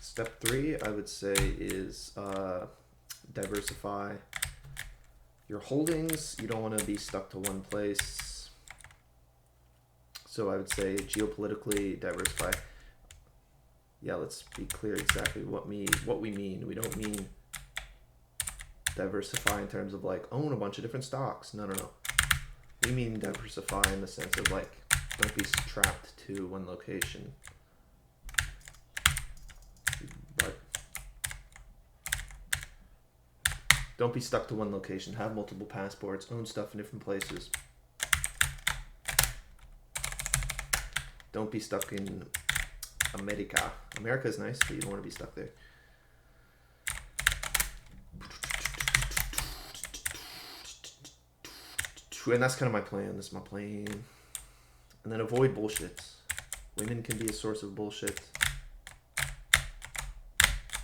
Step three, I would say, is diversify your holdings. You don't want to be stuck to one place. So I would say geopolitically diversify. Yeah, let's be clear exactly what we mean. We don't mean diversify in terms of like own a bunch of different stocks. No. We mean diversify in the sense of like don't be trapped to one location. But don't be stuck to one location. Have multiple passports. Own stuff in different places. Don't be stuck in America. America is nice, but you don't want to be stuck there. And that's kind of my plan. This is my plan. And then avoid bullshit. Women can be a source of bullshit.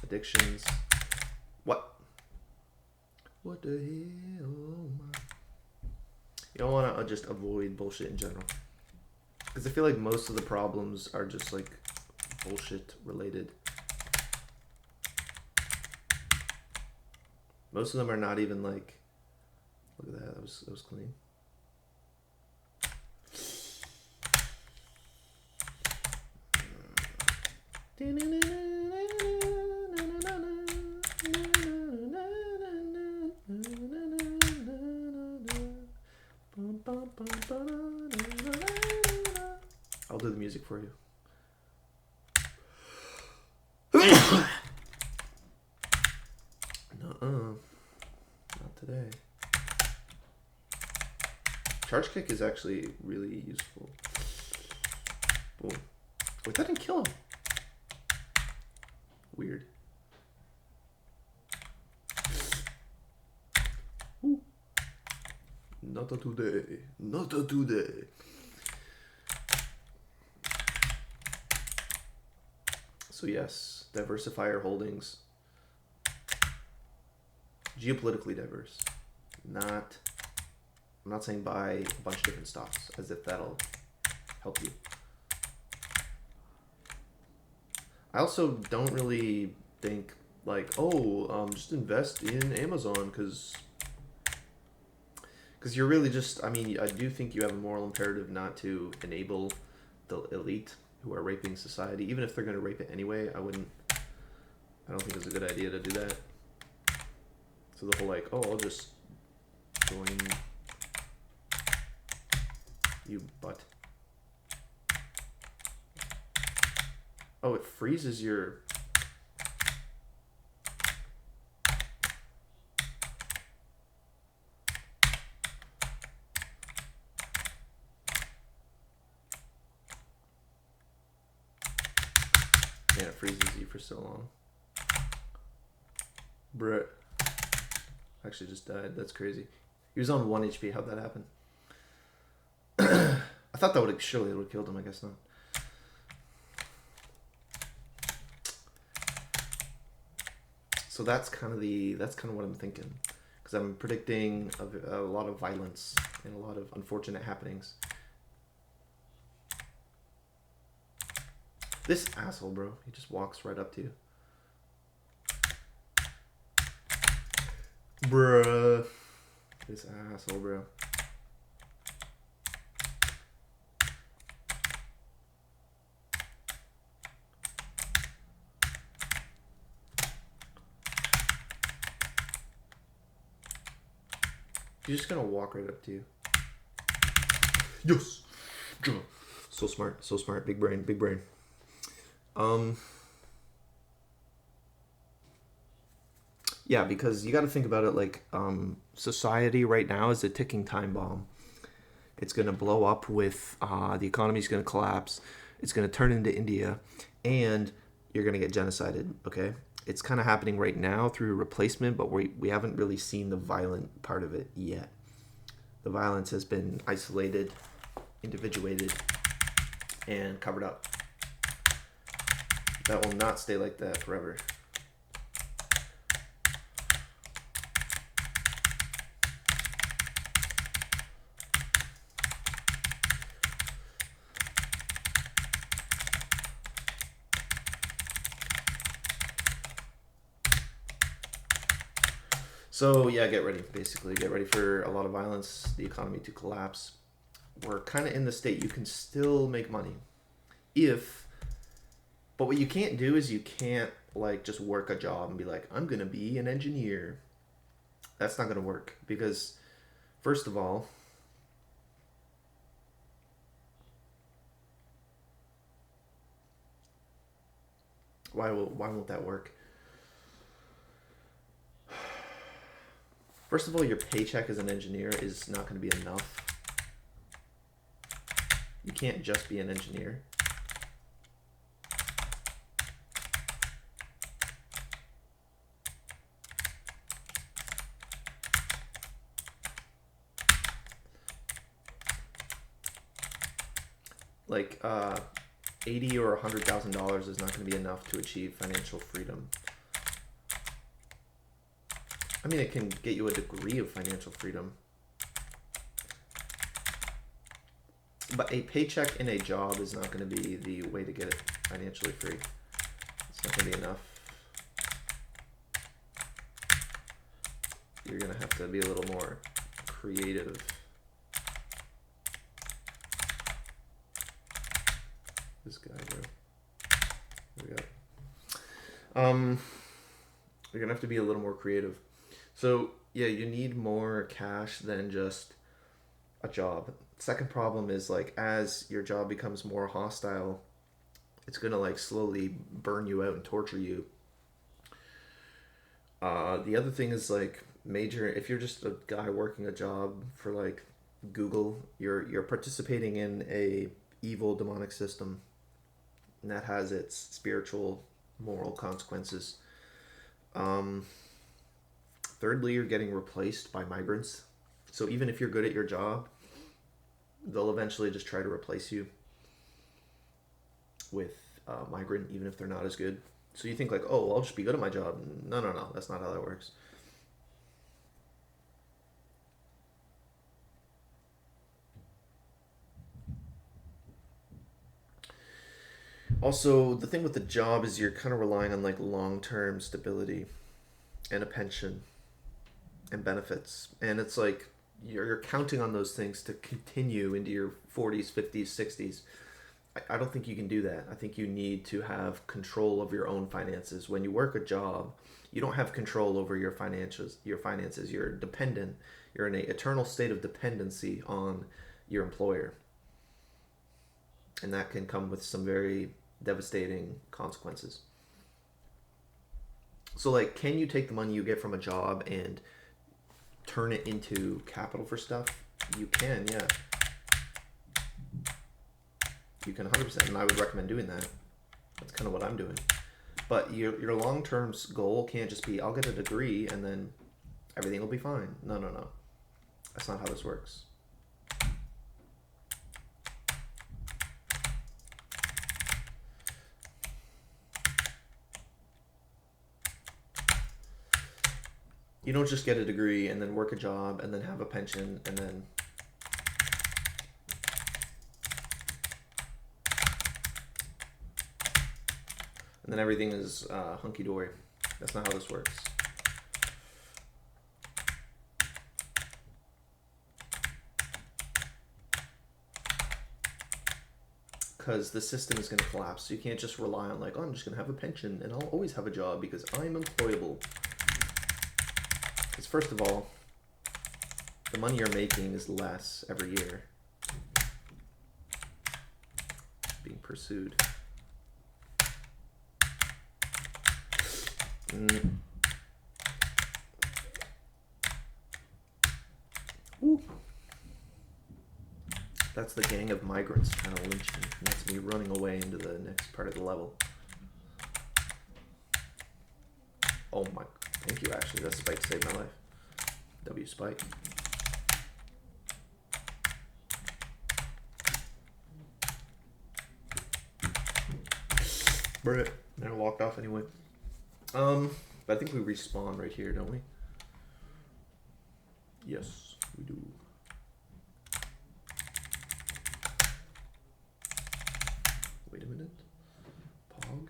Addictions. What? What the hell? You don't want to just avoid bullshit in general. Because I feel like most of the problems are just like bullshit related. Most of them are not even like, look at that, that was clean. I'll do the music for you. Not today. Charge kick is actually really useful. Boom. Wait, that didn't kill him. Weird. Ooh. Not today. Not today. So yes, diversify your holdings. Geopolitically diverse. I'm not saying buy a bunch of different stocks, as if that'll help you. I also don't really think like, just invest in Amazon because you're really just, I mean, I do think you have a moral imperative not to enable the elite who are raping society. Even if they're going to rape it anyway, I don't think it's a good idea to do that. So the whole like, I'll just join you, butt. Oh, it freezes your... Yeah, it freezes you for so long. Bruh. Actually just died. That's crazy. He was on 1 HP. How'd that happen? I thought that would have surely it would have killed him. I guess not. So that's kind of what I'm thinking, because I'm predicting a lot of violence and a lot of unfortunate happenings. This asshole, bro. He just walks right up to you. Bruh. This asshole, bro. He's just gonna walk right up to you. Yes! So smart. Big brain. Yeah, because you got to think about it like society right now is a ticking time bomb. It's going to blow up with the economy's going to collapse. It's going to turn into India, and you're going to get genocided, okay? It's kind of happening right now through replacement, but we haven't really seen the violent part of it yet. The violence has been isolated, individuated, and covered up. That will not stay like that forever. So yeah, get ready, basically. Get ready for a lot of violence, the economy to collapse. We're kind of in the state you can still make money. But what you can't do is you can't like just work a job and be like, I'm going to be an engineer. That's not going to work because first of all, why won't that work? First of all, your paycheck as an engineer is not going to be enough. You can't just be an engineer. Like $80,000 or $100,000 is not going to be enough to achieve financial freedom. I mean, it can get you a degree of financial freedom. But a paycheck in a job is not going to be the way to get it financially free. It's not going to be enough. You're going to have to be a little more creative. This guy, bro. There we go. You're going to have to be a little more creative. So, yeah, you need more cash than just a job. Second problem is, like, as your job becomes more hostile, it's going to, like, slowly burn you out and torture you. The other thing is, like, if you're just a guy working a job for, like, Google, you're participating in a evil demonic system, and that has its spiritual, moral consequences. Thirdly, you're getting replaced by migrants. So even if you're good at your job, they'll eventually just try to replace you with a migrant, even if they're not as good. So you think like, oh, I'll just be good at my job. No, that's not how that works. Also, the thing with the job is you're kind of relying on like long-term stability and a pension and benefits, and it's like you're counting on those things to continue into your 40s, 50s, 60s. I don't think you can do that. I think you need to have control of your own finances. When you work a job, you don't have control over your finances. You're dependent. You're in an eternal state of dependency on your employer, and that can come with some very devastating consequences. So like, can you take the money you get from a job and turn it into capital for stuff? You can, yeah. You can 100%, and I would recommend doing that. That's kind of what I'm doing. But your long-term goal can't just be, I'll get a degree and then everything will be fine. No, no, no. That's not how this works. You don't just get a degree and then work a job and then have a pension and then everything is hunky-dory. That's not how this works. Because the system is going to collapse. So you can't just rely on like, oh, I'm just going to have a pension and I'll always have a job because I'm employable. Because first of all, the money you're making is less every year. Being pursued. Ooh. That's the gang of migrants trying to lynch me. That's me running away into the next part of the level. Oh my, thank you actually, that spike saved my life. W spike. Bruh, they're locked off anyway. But I think we respawn right here, don't we? Yes, we do. Wait a minute. Pog.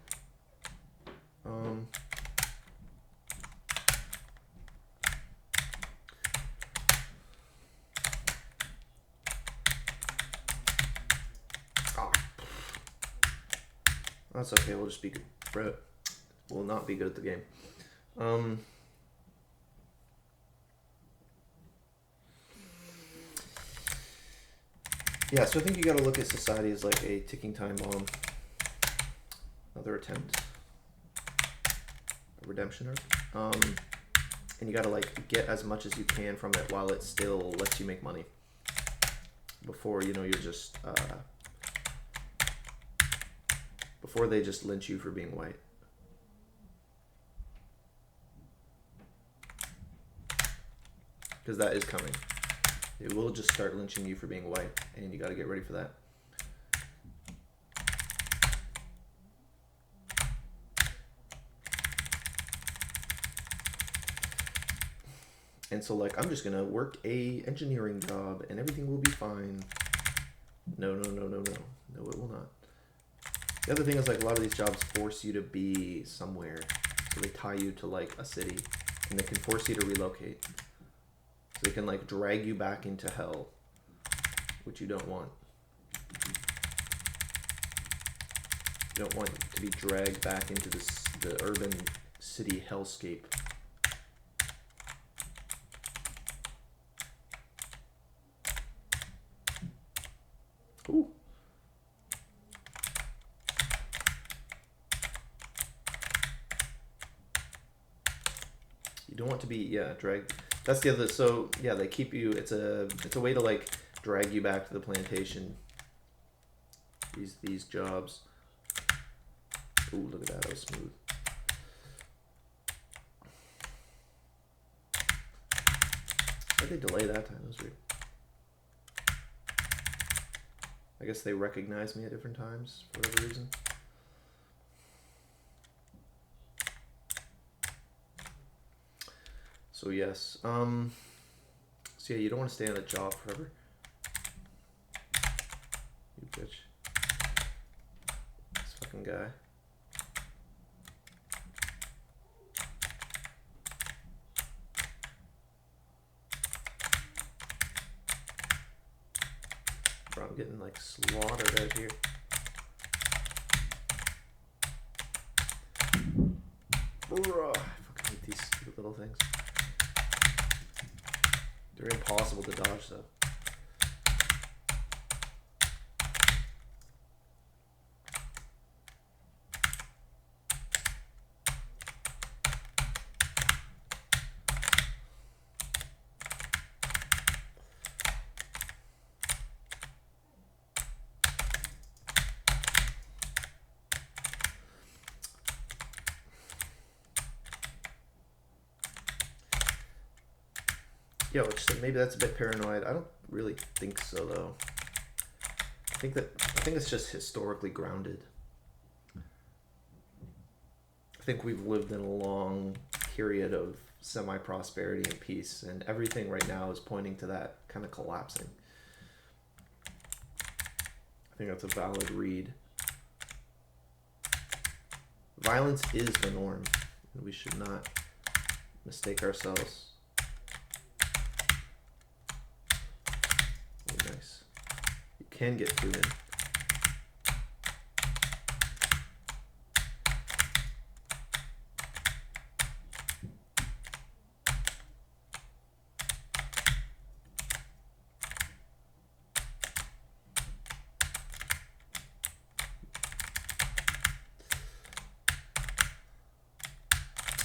That's okay, we'll just be good. Bruh. We'll not be good at the game. Yeah, so I think you gotta look at society as like a ticking time bomb. Another attempt. A redemption arc. And you gotta like get as much as you can from it while it still lets you make money. Before, you know, you're just, before they just lynch you for being white. Because that is coming. It will just start lynching you for being white, and you got to get ready for that. And so, like, I'm just gonna work a engineering job, and everything will be fine. No, no, no, no, no. No, it will not. The other thing is, like, a lot of these jobs force you to be somewhere. So they tie you to, like, a city, and they can force you to relocate. So they can like drag you back into hell, which you don't want. You don't want to be dragged back into the urban city hellscape. Ooh. You don't want to be, yeah, dragged. That's the other, so yeah, they keep you, it's a way to like drag you back to the plantation. These jobs. Ooh, look at that, that was smooth. Why'd they delay that time? That was weird. I guess they recognize me at different times for whatever reason. So yes, so yeah, you don't want to stay on a job forever. You bitch. This fucking guy. Bro, I'm getting like slaughtered out here. Bro, I fucking hate these stupid little things. They're impossible to dodge, though. Yeah, which maybe that's a bit paranoid. I don't really think so, though. I think it's just historically grounded. I think we've lived in a long period of semi-prosperity and peace, and everything right now is pointing to that kind of collapsing. I think that's a valid read. Violence is the norm, and we should not mistake ourselves. Oh, nice. You can get food in.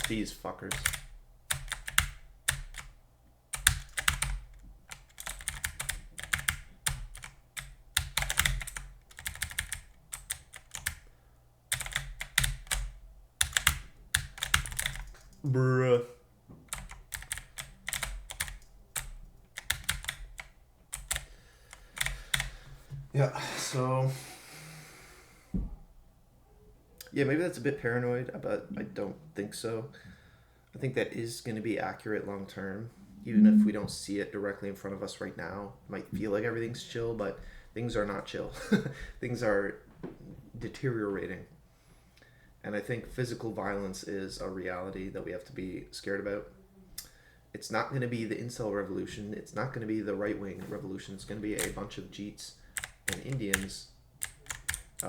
These fuckers. Bruh. Yeah, so yeah, maybe that's a bit paranoid, but I don't think so. I think that is going to be accurate long term, even if we don't see it directly in front of us right now. It might feel like everything's chill, but things are not chill. Things are deteriorating. And I think physical violence is a reality that we have to be scared about. It's not going to be the incel revolution. It's not going to be the right-wing revolution. It's going to be a bunch of Jeets and Indians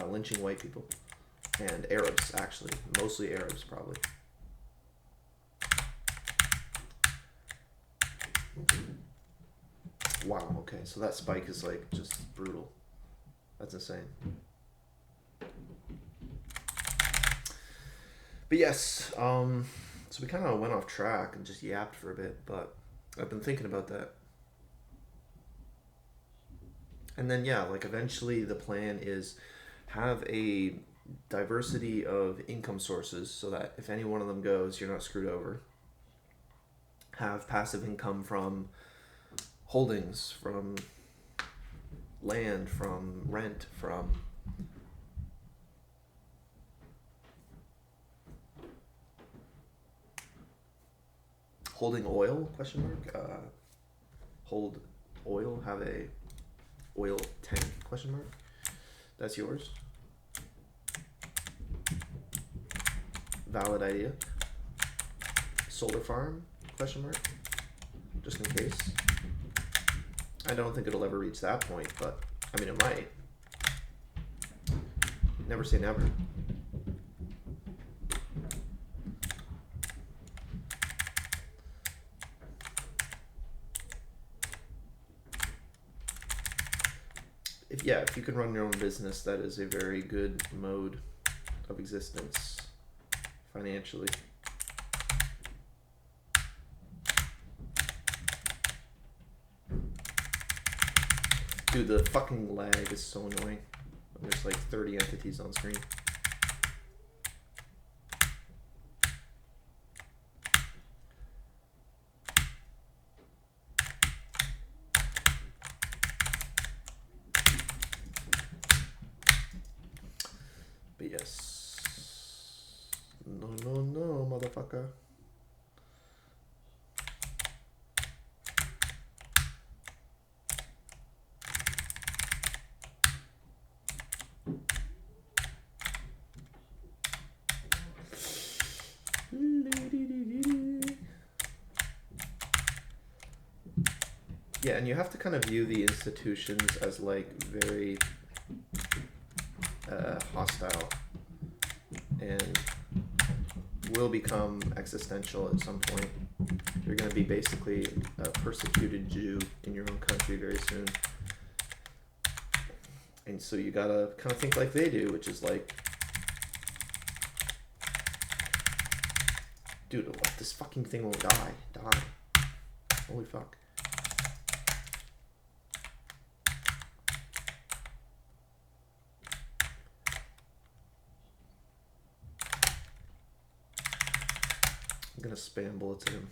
lynching white people. And Arabs, actually. Mostly Arabs, probably. Wow, okay. So that spike is, like, just brutal. That's insane. But yes, so we kind of went off track and just yapped for a bit, but I've been thinking about that. And then, yeah, like eventually the plan is have a diversity of income sources so that if any one of them goes, you're not screwed over. Have passive income from holdings, from land, from rent, from holding oil, question mark, hold oil, have a oil tank, question mark, that's yours. Valid idea. Solar farm, question mark, just in case. I don't think it'll ever reach that point, but I mean it might. Never say never. If you can run your own business, that is a very good mode of existence financially. Dude, the fucking lag is so annoying. There's like 30 entities on screen. But yes. No, motherfucker. Yeah, and you have to kind of view the institutions as like very hostile and will become existential at some point. You're going to be basically a persecuted Jew in your own country very soon. And so you gotta kind of think like they do, which is like, dude, what? This fucking thing won't die. Holy fuck. I'm gonna spam bullets at him.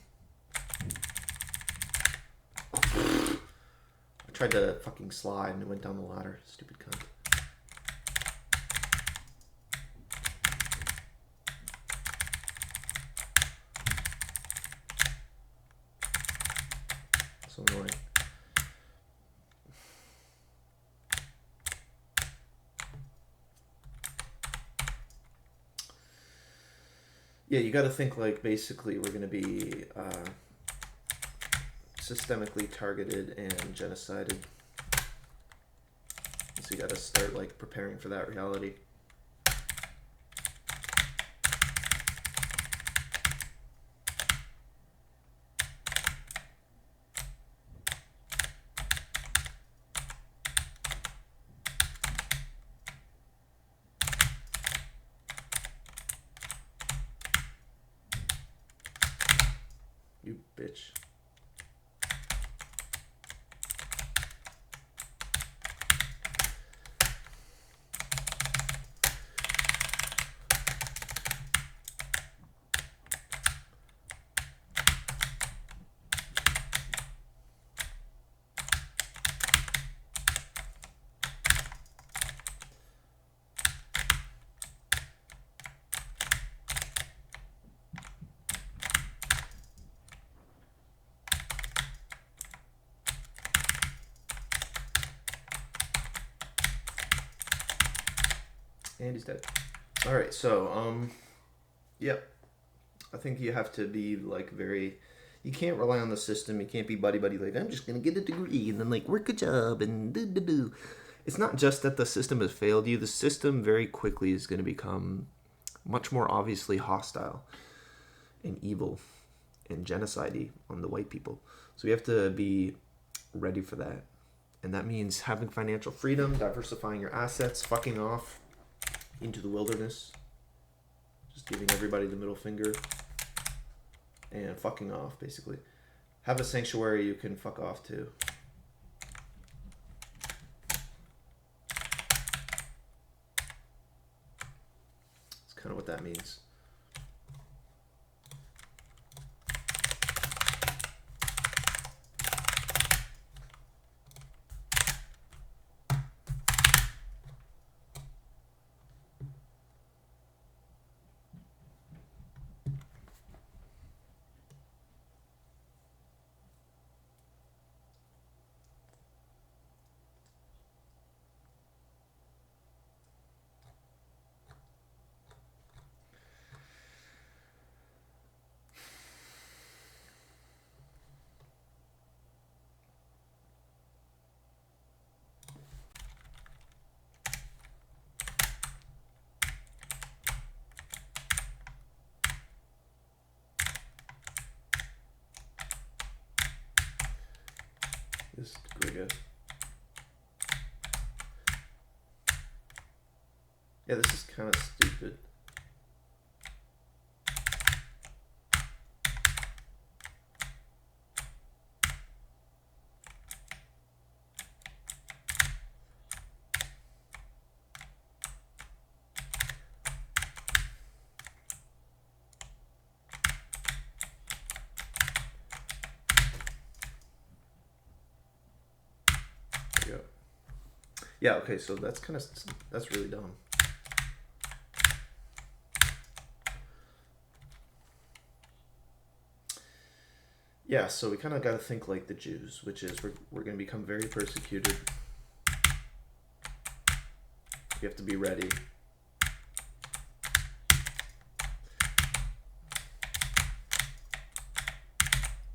tried to fucking slide and it went down the ladder. Stupid cunt. So annoying. Yeah, you got to think like basically we're going to be systemically targeted and genocided. So you got to start like preparing for that reality. You bitch. And he's dead. All right, so yep. I think you have to be like very. You can't rely on the system. You can't be buddy like I'm just gonna get a degree and then like work a job and do. It's not just that the system has failed you. The system very quickly is going to become much more obviously hostile and evil and genocide-y on the white people. So we have to be ready for that, and that means having financial freedom, diversifying your assets, fucking off into the wilderness, just giving everybody the middle finger, and fucking off, basically. Have a sanctuary you can fuck off to. That's kind of what that means. This Griga. Yeah, this is kind of stupid. There you go. Yeah, okay, so that's really dumb. Yeah, so we kind of got to think like the Jews, which is we're going to become very persecuted. We have to be ready.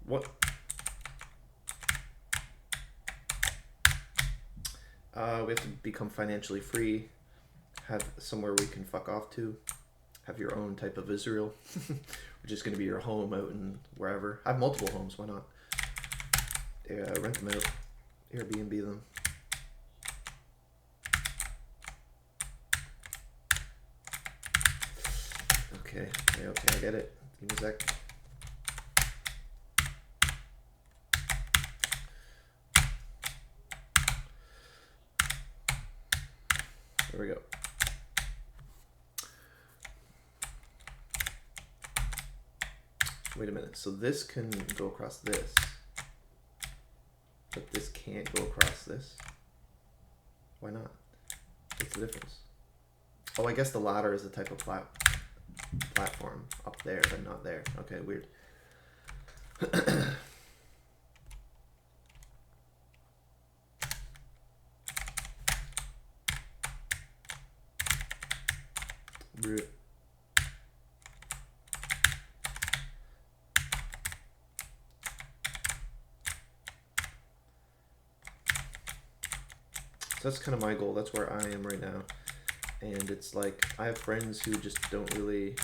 What? We have to become financially free, have somewhere we can fuck off to, have your own type of Israel, which is going to be your home out in wherever. Have multiple homes, why not? Rent them out, Airbnb them. Okay, I get it. Give me a sec. There we go. Wait a minute. So this can go across this. but this can't go across this. Why not? What's the difference? Oh, I guess the ladder is the type of platform up there, but not there. Okay, weird. Weird. So that's kind of my goal. That's where I am right now. And it's like, I have friends who just don't really,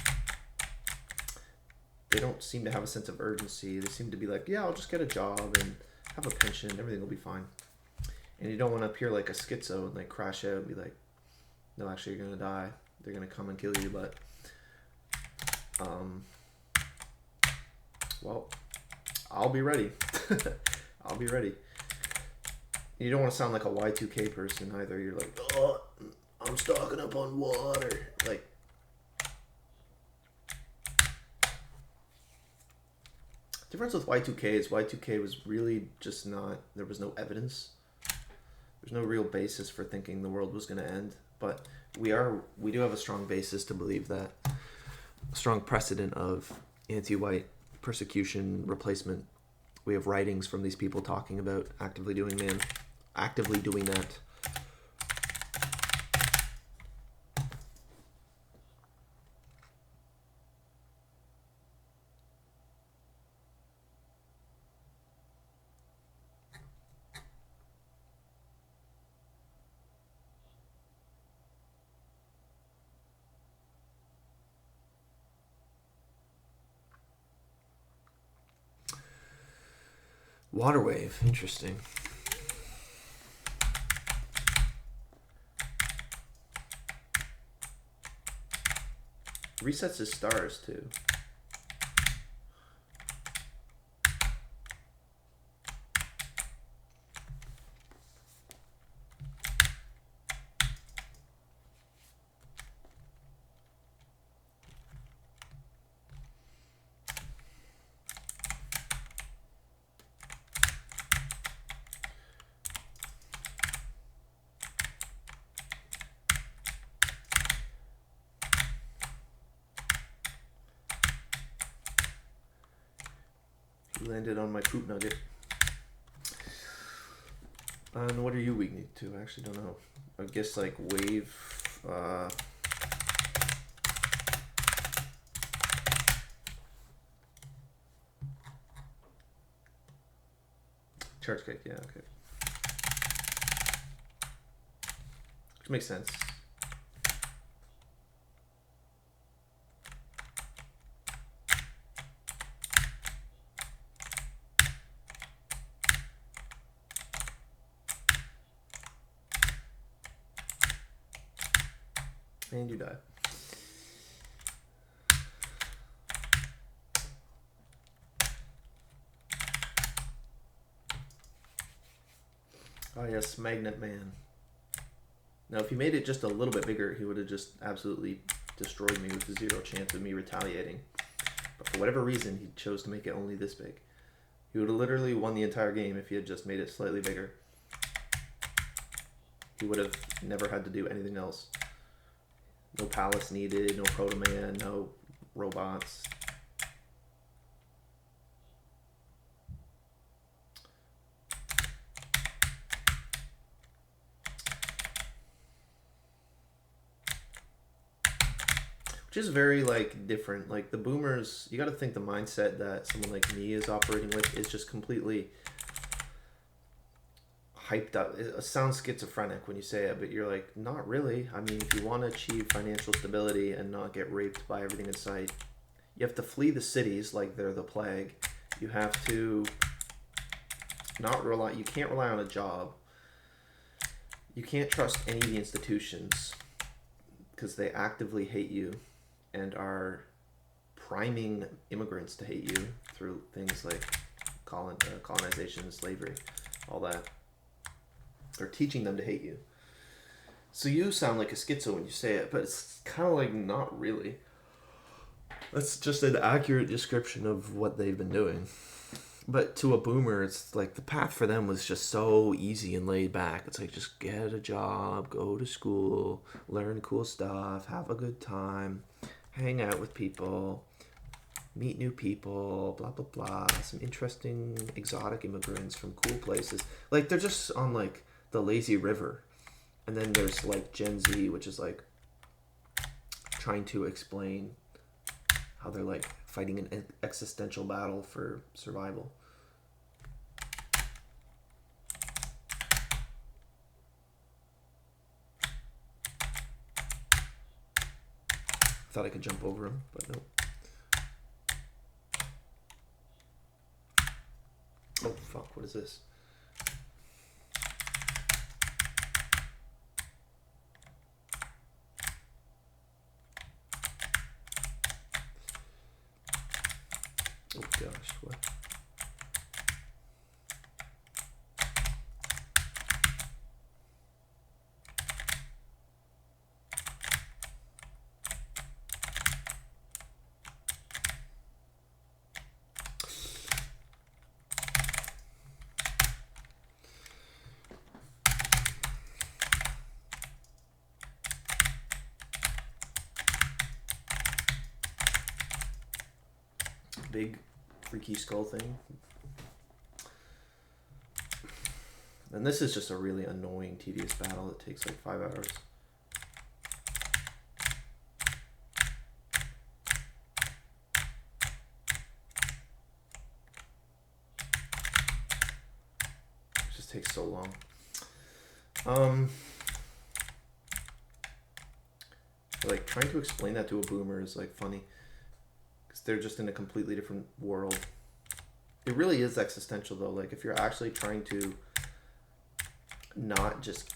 they don't seem to have a sense of urgency. They seem to be like, yeah, I'll just get a job and have a pension. Everything will be fine. And you don't want to appear like a schizo and like crash out and be like, no, actually you're going to die. They're going to come and kill you. But, well, I'll be ready. I'll be ready. You don't want to sound like a Y2K person either. You're like, oh, I'm stocking up on water. Like, difference with Y2K is Y2K was really just not, there was no evidence. There's no real basis for thinking the world was going to end. But we do have a strong basis to believe that, a strong precedent of anti-white persecution, replacement. We have writings from these people talking about actively doing that. Water wave, interesting. Resets his stars too. Landed on my poop nugget. And what are you weak to? I actually don't know. I guess like wave. Charge cake, yeah, okay. Which makes sense. And you die. Oh yes, Magnet Man. Now if he made it just a little bit bigger, he would have just absolutely destroyed me with zero chance of me retaliating. But for whatever reason, he chose to make it only this big. He would have literally won the entire game if he had just made it slightly bigger. He would have never had to do anything else. No palace needed, no proto-man, no robots. Which is very, like, different. Like, the boomers, you gotta think the mindset that someone like me is operating with is just completely hyped up. It sounds schizophrenic when you say it, but you're like, not really. I mean, if you want to achieve financial stability and not get raped by everything in sight, you have to flee the cities like they're the plague. You have to not rely, you can't rely on a job. You can't trust any of the institutions because they actively hate you and are priming immigrants to hate you through things like colonization and slavery, all that. They're teaching them to hate you. So you sound like a schizo when you say it, but it's kind of like not really. That's just an accurate description of what they've been doing. But to a boomer, it's like the path for them was just so easy and laid back. It's like just get a job, go to school, learn cool stuff, have a good time, hang out with people, meet new people, blah blah blah. Some interesting exotic immigrants from cool places. Like they're just on like the lazy river. And then there's like Gen Z, which is like trying to explain how they're like fighting an existential battle for survival. Thought I could jump over him, but no. Oh fuck, what is this? Oh gosh, what? Big freaky skull thing. And this is just a really annoying, tedious battle that takes like 5 hours. It just takes so long. Like trying to explain that to a boomer is like funny. They're just in a completely different world. It really is existential though. Like if you're actually trying to not just,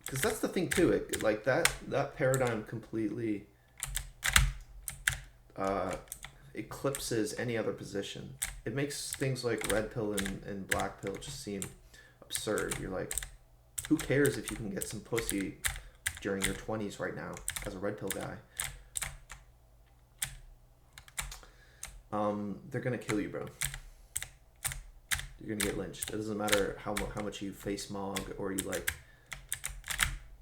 because that's the thing too. It like that paradigm completely eclipses any other position. It makes things like red pill and black pill just seem absurd. You're like, who cares if you can get some pussy during your 20s right now as a red pill guy? They're gonna kill you, bro. You're gonna get lynched. It doesn't matter how much you face mog or you like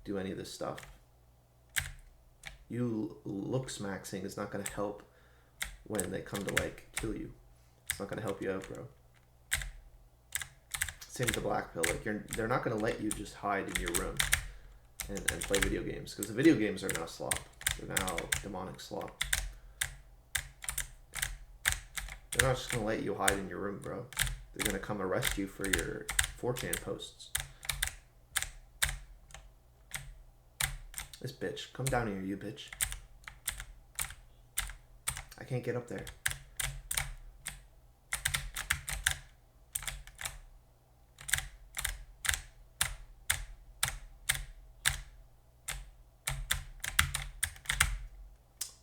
do any of this stuff. You looks maxing is not gonna help when they come to like kill you. It's not gonna help you out, bro. Same with the black pill. Like they're not gonna let you just hide in your room and play video games, because the video games are now slop. They're now demonic slop. They're not just gonna let you hide in your room, bro. They're gonna come arrest you for your 4chan posts. This bitch, come down here, you bitch. I can't get up there.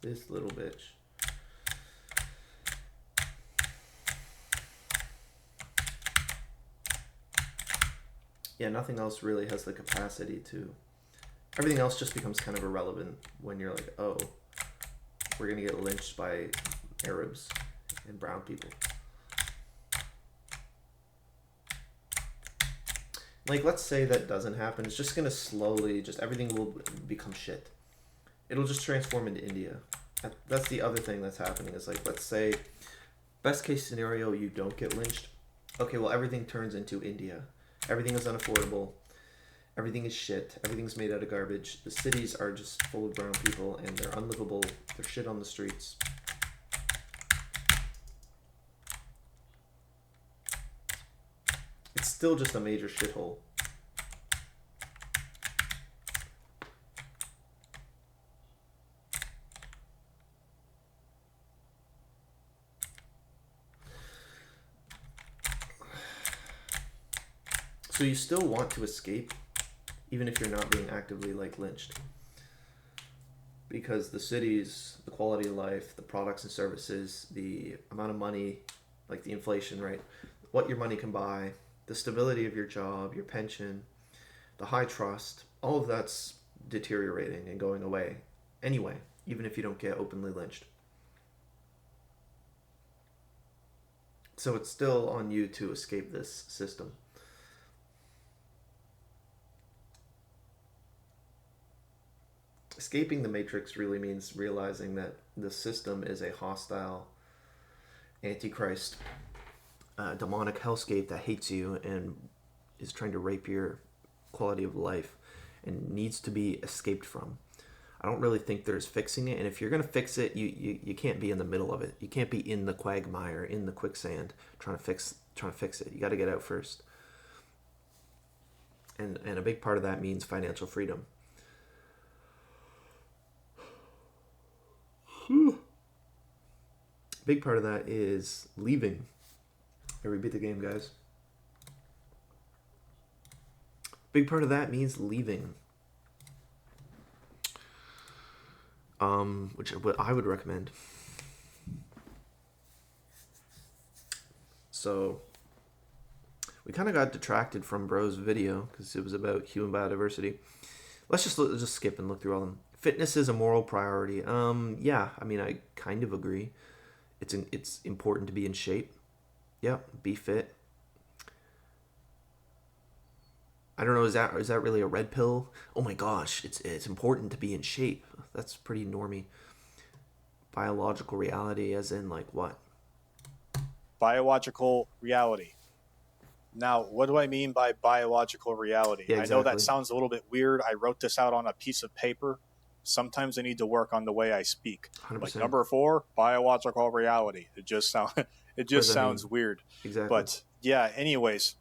This little bitch. Yeah, nothing else really has the capacity to... Everything else just becomes kind of irrelevant when you're like, oh, we're gonna get lynched by Arabs and brown people. Like, let's say that doesn't happen. It's just gonna slowly, just everything will become shit. It'll just transform into India. That's the other thing that's happening, is like, let's say, best case scenario, you don't get lynched. Okay, well, everything turns into India. Everything is unaffordable. Everything is shit. Everything's made out of garbage. The cities are just full of brown people and they're unlivable. There's shit on the streets. It's still just a major shithole. So you still want to escape, even if you're not being actively like lynched, because the cities, the quality of life, the products and services, the amount of money, like the inflation, right? What your money can buy, the stability of your job, your pension, the high trust, all of that's deteriorating and going away anyway, even if you don't get openly lynched. So it's still on you to escape this system. Escaping the matrix really means realizing that the system is a hostile antichrist, demonic hellscape that hates you and is trying to rape your quality of life and needs to be escaped from. I don't really think there's fixing it, and if you're going to fix it, you can't be in the middle of it. You can't be in the quagmire, in the quicksand, trying to fix it. You got to get out first. And a big part of that means financial freedom. Big part of that is leaving. I repeat the game, guys. Big part of that means leaving. Which what I would recommend. So we kind of got detracted from Bro's video because it was about human biodiversity. Let's just skip and look through all of them. Fitness is a moral priority. Yeah, I mean, I kind of agree. It's important to be in shape. Yeah, be fit. I don't know, is that really a red pill? Oh my gosh, it's important to be in shape. That's pretty normy. Biological reality as in like what? Biological reality. Now, what do I mean by biological reality? Yeah, exactly. I know that sounds a little bit weird. I wrote this out on a piece of paper. Sometimes I need to work on the way I speak. 100%. Like number 4, biological reality. It just sounds weird. Exactly. But yeah, anyways,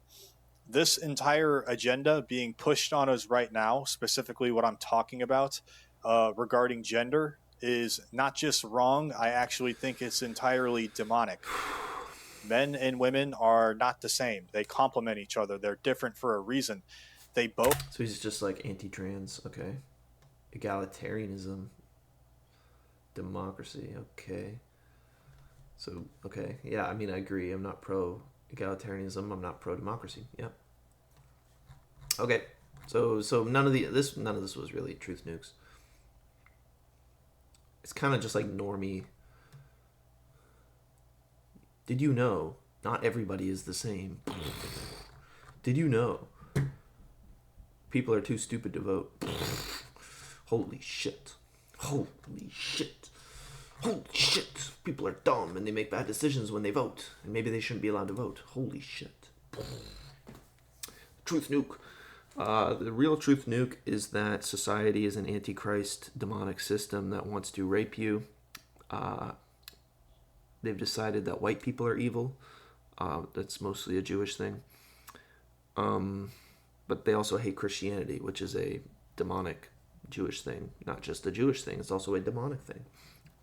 this entire agenda being pushed on us right now, specifically what I'm talking about regarding gender, is not just wrong. I actually think it's entirely demonic. Men and women are not the same. They complement each other. They're different for a reason. They both... So he's just like anti-trans, okay. Egalitarianism. Democracy, okay. So, okay. Yeah, I mean, I agree. I'm not pro-egalitarianism. I'm not pro-democracy. Yep. Okay. So none of this was really truth nukes. It's kind of just like normie. Did you know not everybody is the same? Did you know people are too stupid to vote? Holy shit. Holy shit. Holy shit. People are dumb and they make bad decisions when they vote. And maybe they shouldn't be allowed to vote. Holy shit. Truth nuke. The real truth nuke is that society is an antichrist demonic system that wants to rape you. They've decided that white people are evil. That's mostly a Jewish thing. But they also hate Christianity, which is a demonic Jewish thing. Not just a Jewish thing, it's also a demonic thing.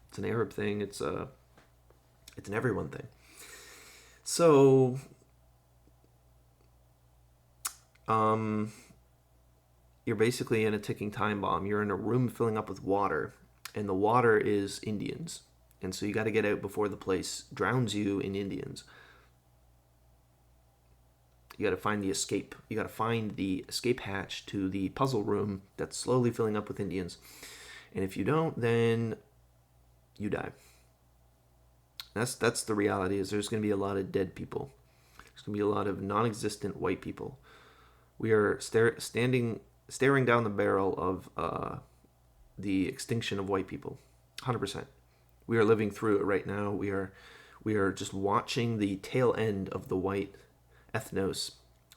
It's an Arab thing, it's an everyone thing. So, you're basically in a ticking time bomb. You're in a room filling up with water, and the water is Indians. And so you got to get out before the place drowns you in Indians. You got to find the escape. You got to find the escape hatch to the puzzle room that's slowly filling up with Indians. And if you don't, then you die. That's the reality. Is there's going to be a lot of dead people. There's going to be a lot of non-existent white people. We are staring down the barrel of the extinction of white people. 100%. We are living through it right now. We are just watching the tail end of the white ethnos.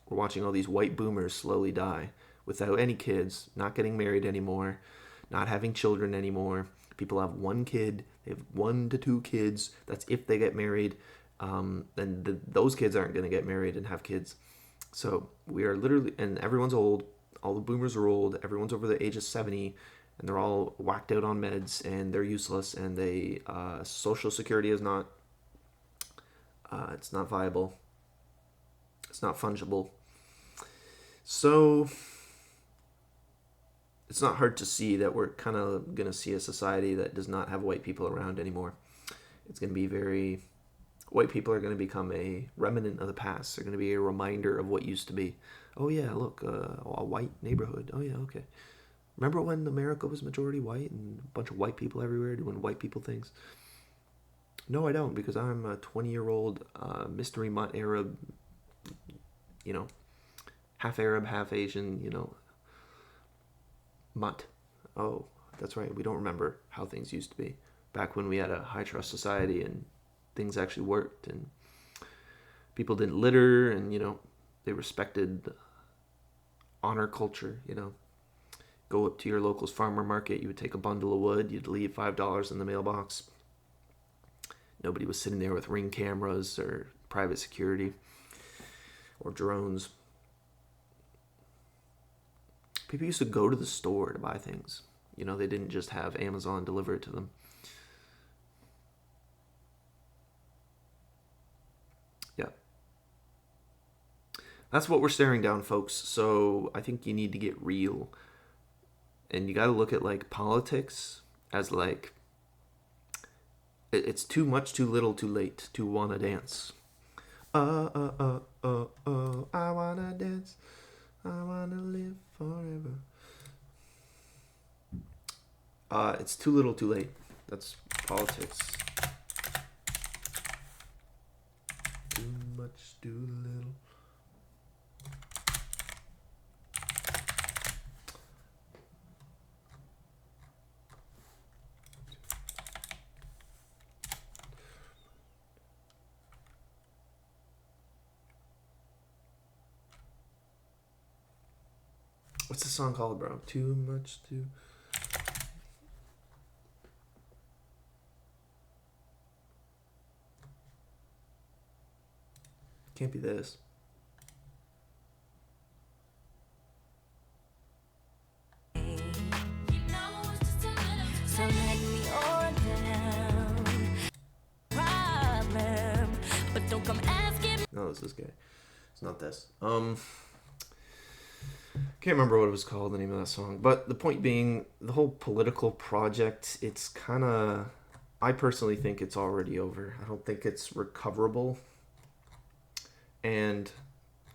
We're watching all these white boomers slowly die without any kids, not getting married anymore, not having children anymore. People have one kid. They have 1 to 2 kids. That's if they get married. Those kids aren't going to get married and have kids. So we are literally, and everyone's old. All the boomers are old. Everyone's over the age of 70. And they're all whacked out on meds, and they're useless, and Social Security is not, it's not viable. It's not fungible. So, it's not hard to see that we're kind of going to see a society that does not have white people around anymore. It's going to be white people are going to become a remnant of the past. They're going to be a reminder of what used to be. Oh yeah, look, a white neighborhood. Oh yeah, okay. Remember when America was majority white and a bunch of white people everywhere doing white people things? No, I don't, because I'm a 20-year-old mystery mutt Arab, you know, half Arab, half Asian, you know, mutt. Oh, that's right. We don't remember how things used to be back when we had a high trust society and things actually worked and people didn't litter and, you know, they respected honor culture, you know. Go up to your local's farmer market, you would take a bundle of wood, you'd leave $5 in the mailbox. Nobody was sitting there with ring cameras or private security or drones. People used to go to the store to buy things. You know, they didn't just have Amazon deliver it to them. Yeah. That's what we're staring down, folks. So I think you need to get real. And you got to look at, like, politics as, like, it's too much, too little, too late to wanna dance. I wanna dance. I wanna live forever. It's too little, too late. That's politics. Too much, too little. What's the song called, bro? Too much, too... Can't be this. So let me order problem, but don't come asking. No, it's this guy. It's not this. Can't remember what it was called, the name of that song. But the point being, the whole political project, it's kind of... I personally think it's already over. I don't think it's recoverable. And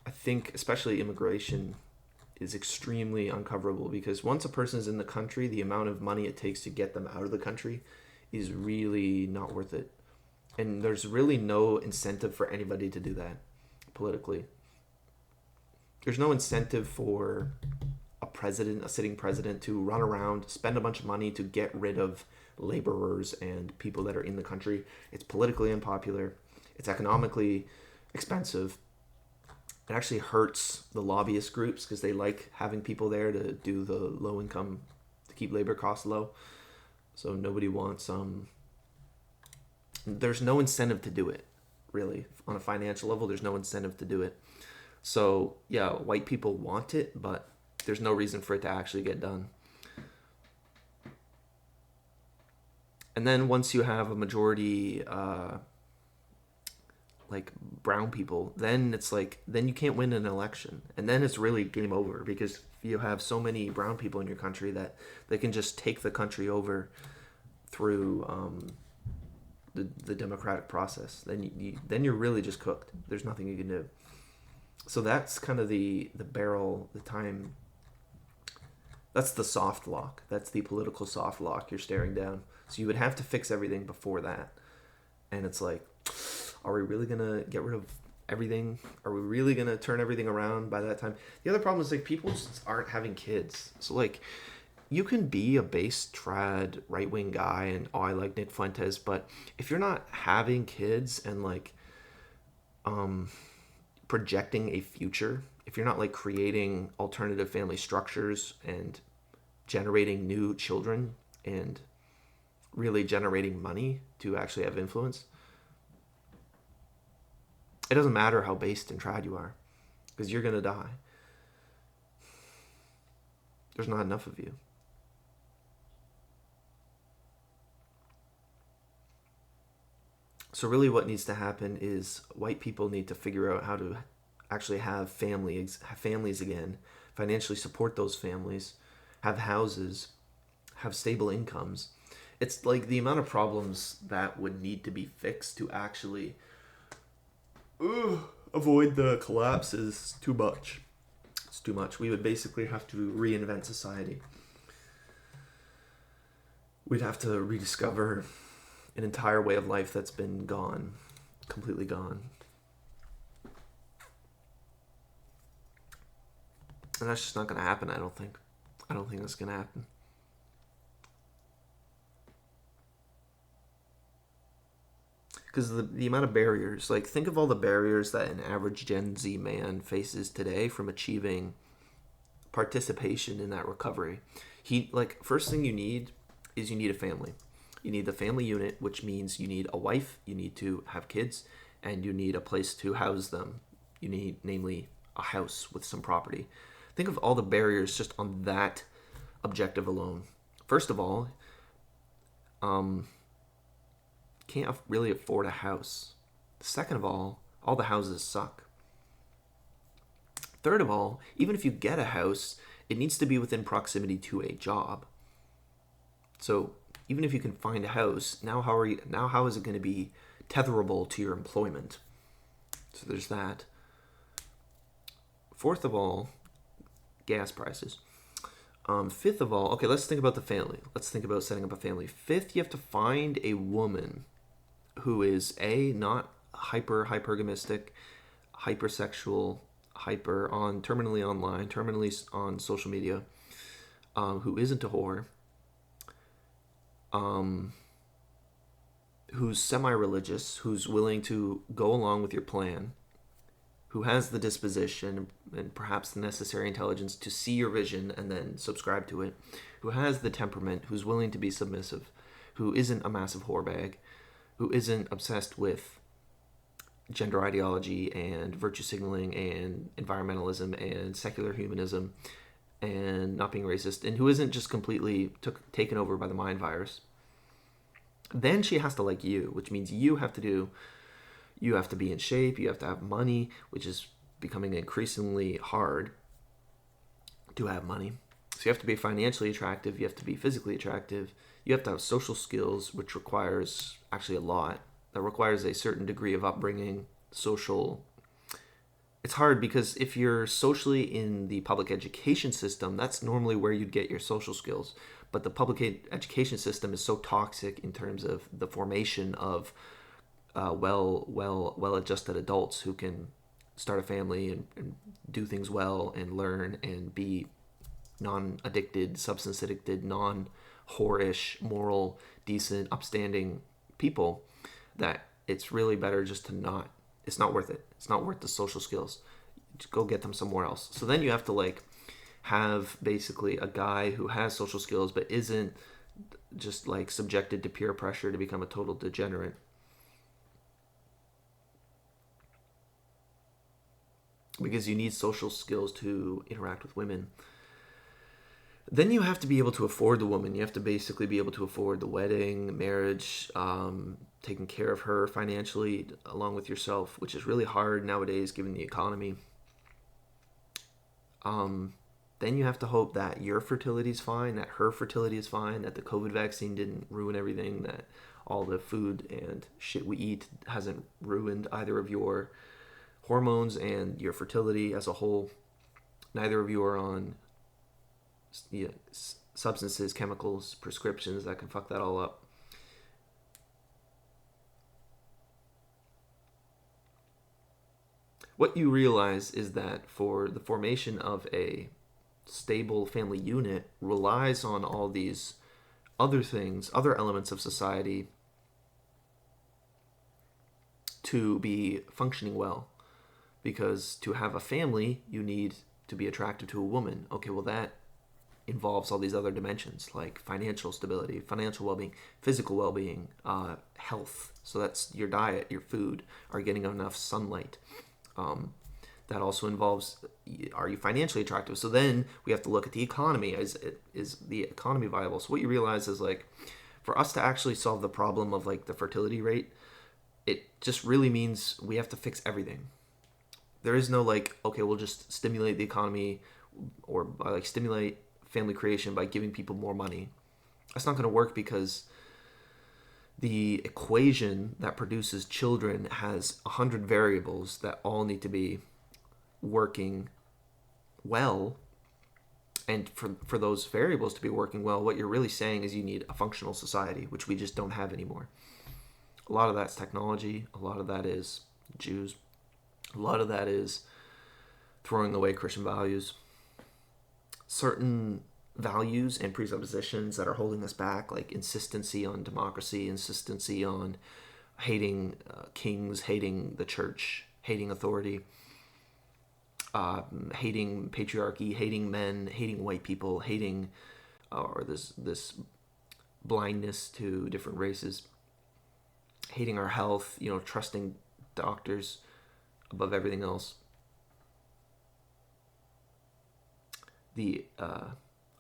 I think especially immigration is extremely uncoverable, because once a person is in the country, the amount of money it takes to get them out of the country is really not worth it. And there's really no incentive for anybody to do that politically. There's no incentive for a sitting president, to run around, spend a bunch of money to get rid of laborers and people that are in the country. It's politically unpopular. It's economically expensive. It actually hurts the lobbyist groups because they like having people there to do the low income, to keep labor costs low. So nobody wants... There's no incentive to do it, really. On a financial level, there's no incentive to do it. So, yeah, white people want it, but there's no reason for it to actually get done. And then once you have a majority, like, brown people, then it's like, then you can't win an election. And then it's really game over, because you have so many brown people in your country that they can just take the country over through the democratic process. Then you're really just cooked. There's nothing you can do. So that's kind of the time. That's the soft lock. That's the political soft lock you're staring down. So you would have to fix everything before that. And it's like, are we really going to get rid of everything? Are we really going to turn everything around by that time? The other problem is, like, people just aren't having kids. So, like, you can be a base trad right-wing guy and, oh, I like Nick Fuentes, but if you're not having kids and, like, projecting a future, if you're not, like, creating alternative family structures and generating new children and really generating money to actually have influence, it doesn't matter how based and trad you are, because you're going to die. There's not enough of you. So really what needs to happen is white people need to figure out how to actually have families again, financially support those families, have houses, have stable incomes. It's like the amount of problems that would need to be fixed to actually avoid the collapse is too much. It's too much. We would basically have to reinvent society. We'd have to rediscover an entire way of life that's been gone, completely gone. And that's just not going to happen, I don't think. I don't think that's going to happen. Because the amount of barriers, like, think of all the barriers that an average Gen Z man faces today from achieving participation in that recovery. First thing you need is you need a family. You need the family unit, which means you need a wife, you need to have kids, and you need a place to house them. You need, namely, a house with some property. Think of all the barriers just on that objective alone. First of all, can't really afford a house. Second of all the houses suck. Third of all, even if you get a house, it needs to be within proximity to a job. So even if you can find a house, now how is it going to be tetherable to your employment? So there's that. Fourth of all, gas prices. Fifth of all, okay, let's think about the family. Let's think about setting up a family. Fifth, you have to find a woman who is not hypergamistic, hypersexual, terminally online, terminally on social media, who isn't a whore, who's semi-religious, who's willing to go along with your plan, who has the disposition and perhaps the necessary intelligence to see your vision and then subscribe to it, who has the temperament, who's willing to be submissive, who isn't a massive whorebag, who isn't obsessed with gender ideology and virtue signaling and environmentalism and secular humanism and not being racist, and who isn't just completely taken over by the mind virus. Then she has to like you, which means you have to be in shape, you have to have money, which is becoming increasingly hard to have money. So you have to be financially attractive, you have to be physically attractive, you have to have social skills, which requires actually a lot. That requires a certain degree of upbringing, social. It's hard because if you're socially in the public education system, that's normally where you'd get your social skills. But the public education system is so toxic in terms of the formation of well-adjusted adults who can start a family and do things well and learn and be non-addicted, substance-addicted, non-whorish, moral, decent, upstanding people, that it's really better just to it's not worth it. It's not worth the social skills. Just go get them somewhere else. So then you have to have basically a guy who has social skills but isn't just subjected to peer pressure to become a total degenerate. Because you need social skills to interact with women. Then you have to be able to afford the woman. You have to basically be able to afford the wedding, marriage, taking care of her financially along with yourself, which is really hard nowadays given the economy. Then you have to hope that your fertility is fine, that her fertility is fine, that the COVID vaccine didn't ruin everything, that all the food and shit we eat hasn't ruined either of your hormones and your fertility as a whole. Neither of you are on substances, chemicals, prescriptions that can fuck that all up. What you realize is that for the formation of a stable family unit relies on all these other things, other elements of society to be functioning well. Because to have a family, you need to be attractive to a woman. Okay, well that involves all these other dimensions like financial stability, financial well-being, physical well-being, health. So that's your diet, your food, are you getting enough sunlight? That also involves, are you financially attractive? So then we have to look at the economy. Is the economy viable? So what you realize is for us to actually solve the problem of the fertility rate, it just really means we have to fix everything. There is no okay, we'll just stimulate the economy or stimulate family creation by giving people more money. That's not going to work because the equation that produces children has 100 variables that all need to be working well. And for those variables to be working well, what you're really saying is you need a functional society, which we just don't have anymore. A lot of that's technology. A lot of that is Jews. A lot of that is throwing away Christian values. Certain values and presuppositions that are holding us back, like insistency on democracy, insistency on hating kings, hating the church, hating authority, hating patriarchy, hating men, hating white people, hating or this blindness to different races, hating our health, trusting doctors above everything else. The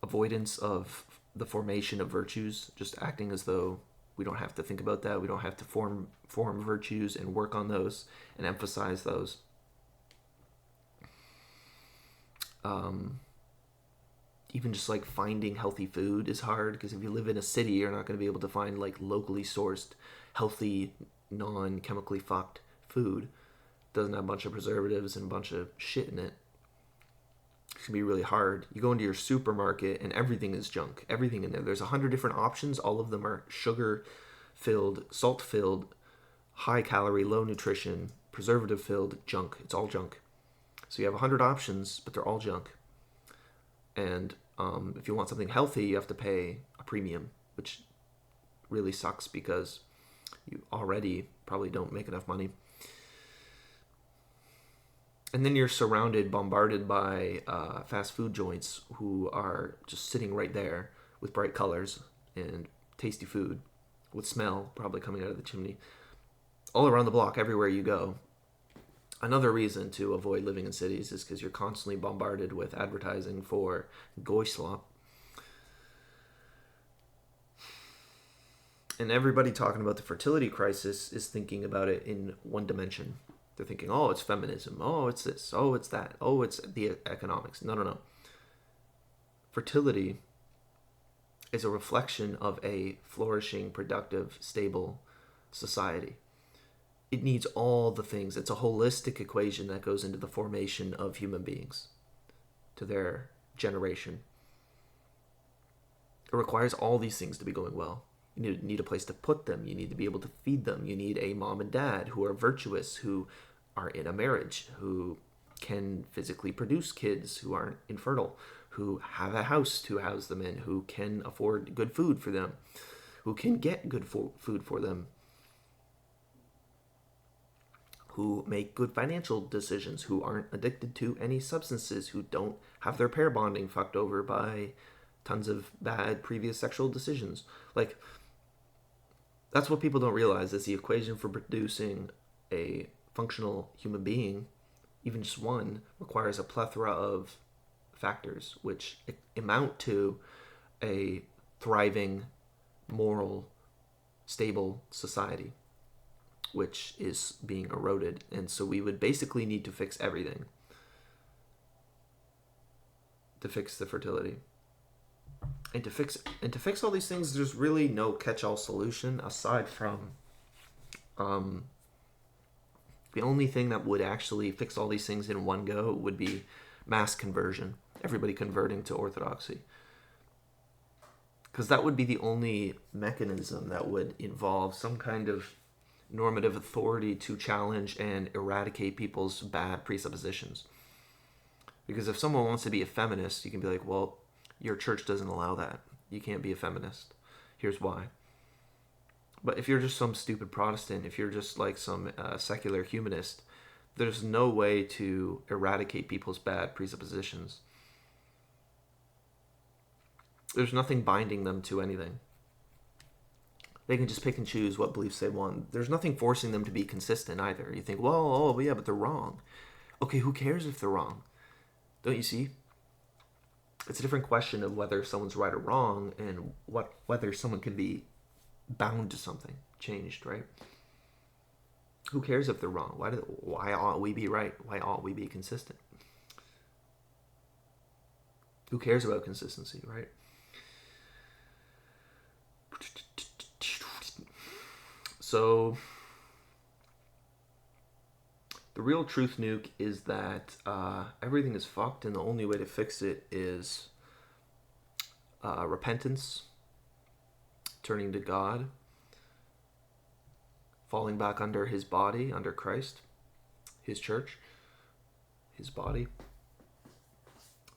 avoidance of the formation of virtues, just acting as though we don't have to think about that. We don't have to form virtues and work on those and emphasize those. Even just like finding healthy food is hard, because if you live in a city, you're not going to be able to find like locally sourced, healthy, non-chemically fucked food. It doesn't have a bunch of preservatives and a bunch of shit in it. It's going to be really hard. You go into your supermarket and everything is junk. Everything in there. There's 100 different options. All of them are sugar-filled, salt-filled, high-calorie, low nutrition, preservative-filled junk. It's all junk. So you have 100 options, but they're all junk. And if you want something healthy, you have to pay a premium, which really sucks because you already probably don't make enough money. And then you're bombarded by fast food joints who are just sitting right there with bright colors and tasty food with smell probably coming out of the chimney all around the block, everywhere you go. Another reason to avoid living in cities is because you're constantly bombarded with advertising for goy slop. And everybody talking about the fertility crisis is thinking about it in one dimension. They're thinking, oh, it's feminism. Oh, it's this. Oh, it's that. Oh, it's the economics. No. Fertility is a reflection of a flourishing, productive, stable society. It needs all the things. It's a holistic equation that goes into the formation of human beings to their generation. It requires all these things to be going well. You need a place to put them. You need to be able to feed them. You need a mom and dad who are virtuous, who are in a marriage, who can physically produce kids who aren't infertile, who have a house to house them in, who can afford good food for them, who can get good food for them, who make good financial decisions, who aren't addicted to any substances, who don't have their pair bonding fucked over by tons of bad previous sexual decisions. Like, that's what people don't realize, is the equation for producing a functional human being, even just one, requires a plethora of factors which amount to a thriving, moral, stable society, which is being eroded. And so we would basically need to fix everything to fix the fertility. And to fix all these things, there's really no catch-all solution aside from the only thing that would actually fix all these things in one go would be mass conversion. Everybody converting to orthodoxy. Because that would be the only mechanism that would involve some kind of normative authority to challenge and eradicate people's bad presuppositions. Because if someone wants to be a feminist, you can be like, well, your church doesn't allow that. You can't be a feminist. Here's why. But if you're just some stupid Protestant, if you're just like some secular humanist, there's no way to eradicate people's bad presuppositions. There's nothing binding them to anything. They can just pick and choose what beliefs they want. There's nothing forcing them to be consistent either. You think, well, oh, yeah, but they're wrong. Okay, who cares if they're wrong? Don't you see? It's a different question of whether someone's right or wrong, and whether someone can be bound to something, changed, right? Who cares if they're wrong? Why ought we be right? Why ought we be consistent? Who cares about consistency, right? So the real truth nuke is that everything is fucked, and the only way to fix it is repentance, turning to God, falling back under his body, under Christ, his church, his body,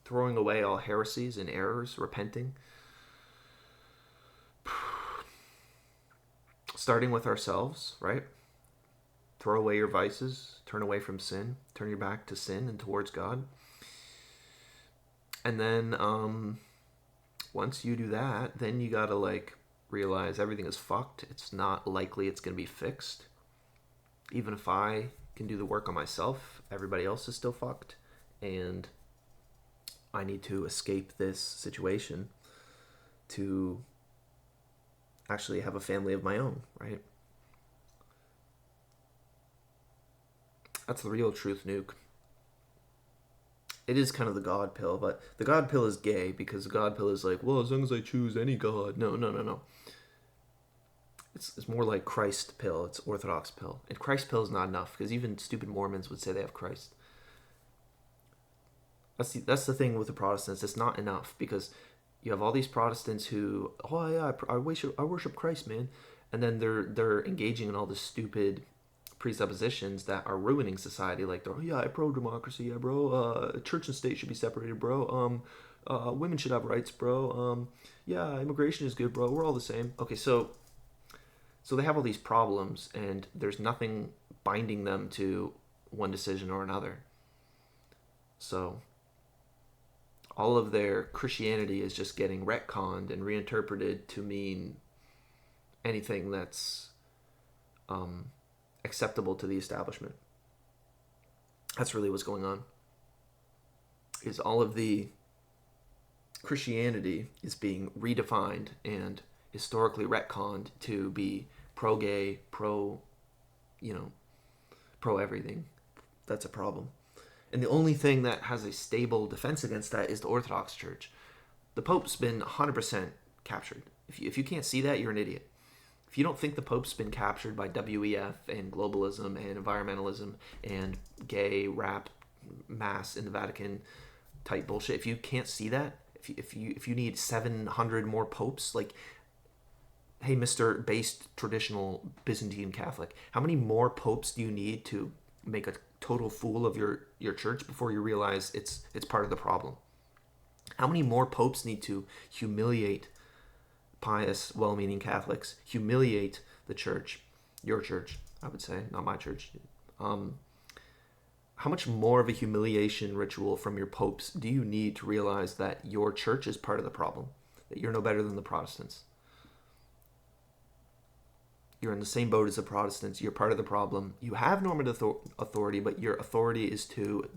throwing away all heresies and errors, repenting, starting with ourselves, right? Throw away your vices, turn away from sin, turn your back to sin and towards God. And then once you do that, then you gotta like realize everything is fucked. It's not likely it's gonna be fixed. Even if I can do the work on myself, everybody else is still fucked. And I need to escape this situation to actually have a family of my own, right? That's the real truth, Nuke. It is kind of the God pill, but the God pill is gay because the God pill is like, well, as long as I choose any God. No. It's more like Christ pill. It's Orthodox pill. And Christ pill is not enough because even stupid Mormons would say they have Christ. That's the thing with the Protestants. It's not enough because you have all these Protestants who, oh yeah, I worship Christ, man, and then they're engaging in all this stupid presuppositions that are ruining society. Like, oh yeah, I pro democracy, yeah, bro. Church and state should be separated, bro. Women should have rights, bro. Yeah, immigration is good, bro. We're all the same. Okay, so they have all these problems, and there's nothing binding them to one decision or another. So all of their Christianity is just getting retconned and reinterpreted to mean anything that's acceptable to the establishment. That's really what's going on. Is all of the Christianity is being redefined and historically retconned to be pro-gay, pro-everything. That's a problem. And the only thing that has a stable defense against that is the Orthodox Church. The Pope's been 100% captured. If you can't see that, you're an idiot. If you don't think the Pope's been captured by WEF and globalism and environmentalism and gay rap mass in the Vatican type bullshit, if you can't see that, if you need 700 more popes, like, hey, Mr. based traditional Byzantine Catholic, how many more popes do you need to make a total fool of your church before you realize it's part of the problem? How many more popes need to humiliate pious, well-meaning Catholics, humiliate the church, your church, I would say, not my church? How much more of a humiliation ritual from your popes do you need to realize that your church is part of the problem, that you're no better than the Protestants? You're in the same boat as the Protestants. You're part of the problem. You have normative authority, but your authority is to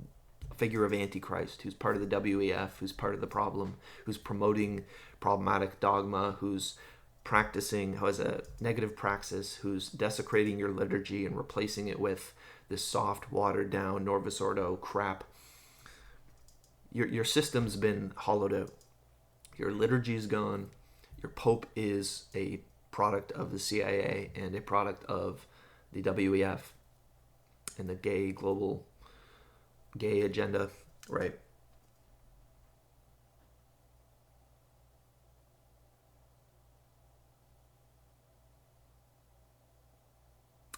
a figure of Antichrist, who's part of the WEF, who's part of the problem, who's promoting problematic dogma, who's practicing, who has a negative praxis, who's desecrating your liturgy and replacing it with this soft, watered-down Novus Ordo crap. Your system's been hollowed out. Your liturgy's gone. Your pope is a product of the CIA and a product of the WEF and the global gay agenda, right?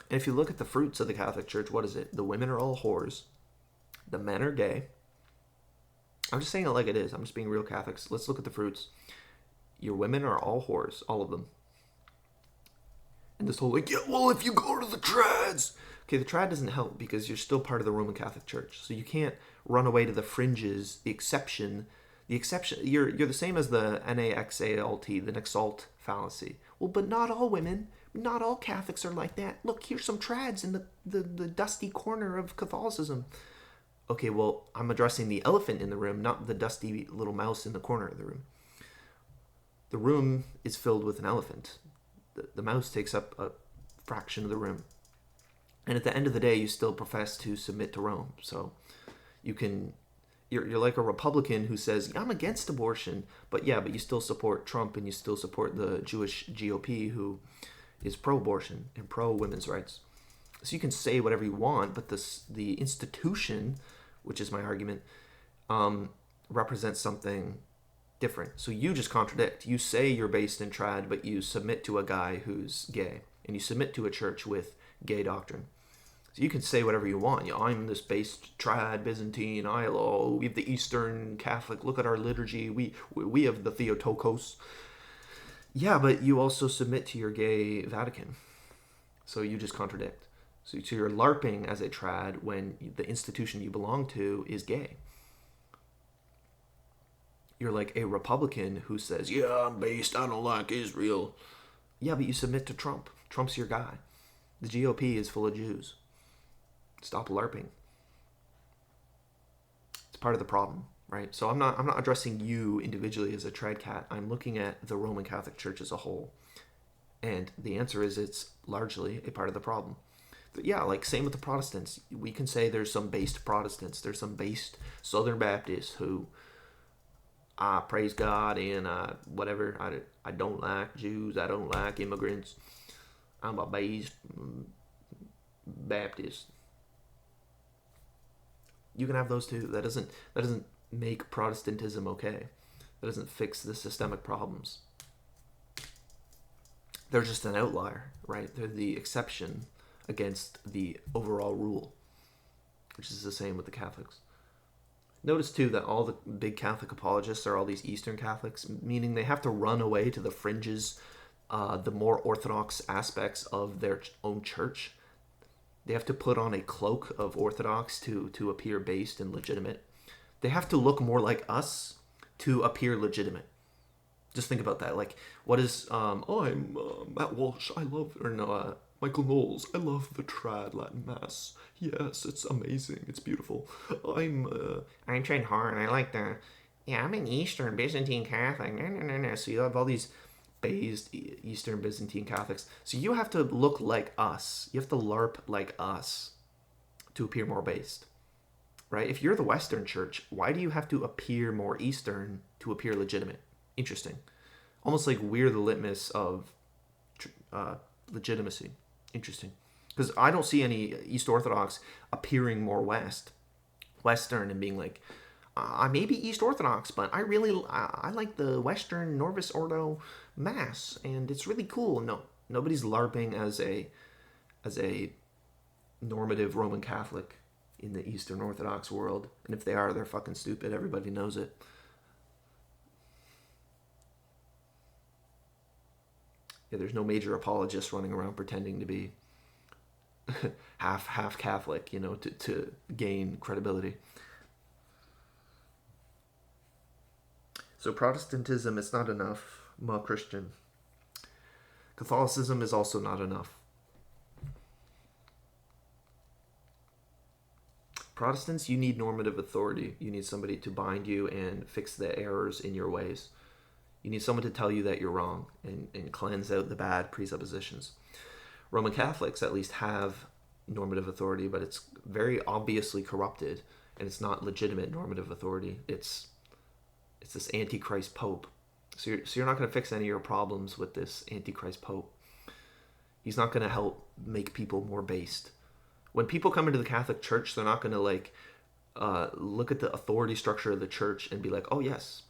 And if you look at the fruits of the Catholic Church, what is it? The women are all whores. The men are gay. I'm just saying it like it is. I'm just being real Catholics. Let's look at the fruits. Your women are all whores, all of them. And this whole like, yeah, well, if you go to the trads. Okay, the trad doesn't help because you're still part of the Roman Catholic Church. So you can't run away to the fringes, the exception, you're the same as the NAXALT, the Naxalt fallacy. Well, but not all women, not all Catholics are like that. Look, here's some trads in the dusty corner of Catholicism. Okay, well, I'm addressing the elephant in the room, not the dusty little mouse in the corner of the room. The room is filled with an elephant. The mouse takes up a fraction of the room. And at the end of the day, you still profess to submit to Rome. So you're like a Republican who says, I'm against abortion, but you still support Trump and you still support the Jewish GOP who is pro-abortion and pro-women's rights. So you can say whatever you want, but the institution, which is my argument, represents something different. So you just contradict. You say you're based in trad, but you submit to a guy who's gay. And you submit to a church with gay doctrine. So you can say whatever you want. I'm this based trad Byzantine. We have the Eastern Catholic. Look at our liturgy. We have the Theotokos. Yeah, but you also submit to your gay Vatican. So you just contradict. So you're LARPing as a trad when the institution you belong to is gay. You're like a Republican who says, yeah, I'm based, I don't like Israel. Yeah, but you submit to Trump. Trump's your guy. The GOP is full of Jews. Stop LARPing. It's part of the problem, right? So I'm not addressing you individually as a trad cat. I'm looking at the Roman Catholic Church as a whole. And the answer is it's largely a part of the problem. Yeah, like same with the Protestants. We can say there's some based Protestants. There's some based Southern Baptists who praise God and whatever. I don't like Jews. I don't like immigrants. I'm a based Baptist. You can have those too. That doesn't make Protestantism okay. That doesn't fix the systemic problems. They're just an outlier, right? They're the exception against the overall rule, which is the same with the Catholics. Notice too that all the big Catholic apologists are all these Eastern Catholics, meaning they have to run away to the fringes, the more orthodox aspects of their own church. They have to put on a cloak of orthodox to appear based and legitimate. They have to look more like us to appear legitimate. Just think about that. Like, what is I'm Matt Walsh. I love Michael Knowles. I love the trad Latin Mass. Yes, it's amazing. It's beautiful. I'm Trent Horn. I like I'm an Eastern Byzantine Catholic. No. So you have all these based Eastern Byzantine Catholics. So you have to look like us. You have to LARP like us to appear more based, right? If you're the Western Church, why do you have to appear more Eastern to appear legitimate? Interesting. Almost like we're the litmus of legitimacy. Interesting. Because I don't see any East Orthodox appearing more Western and being like, I may be East Orthodox, but I like the Western Norvis Ordo Mass, and it's really cool. No, nobody's LARPing as a normative Roman Catholic in the Eastern Orthodox world. And if they are, they're fucking stupid. Everybody knows it. Yeah, there's no major apologists running around pretending to be half Catholic, to gain credibility. So Protestantism is not enough. I'm a Christian. Catholicism is also not enough. Protestants, you need normative authority. You need somebody to bind you and fix the errors in your ways. You need someone to tell you that you're wrong and cleanse out the bad presuppositions. Roman Catholics at least have normative authority, but it's very obviously corrupted, and it's not legitimate normative authority. It's this Antichrist Pope. So you're not going to fix any of your problems with this Antichrist Pope. He's not going to help make people more based. When people come into the Catholic Church, they're not going to look at the authority structure of the church and be like, oh yes,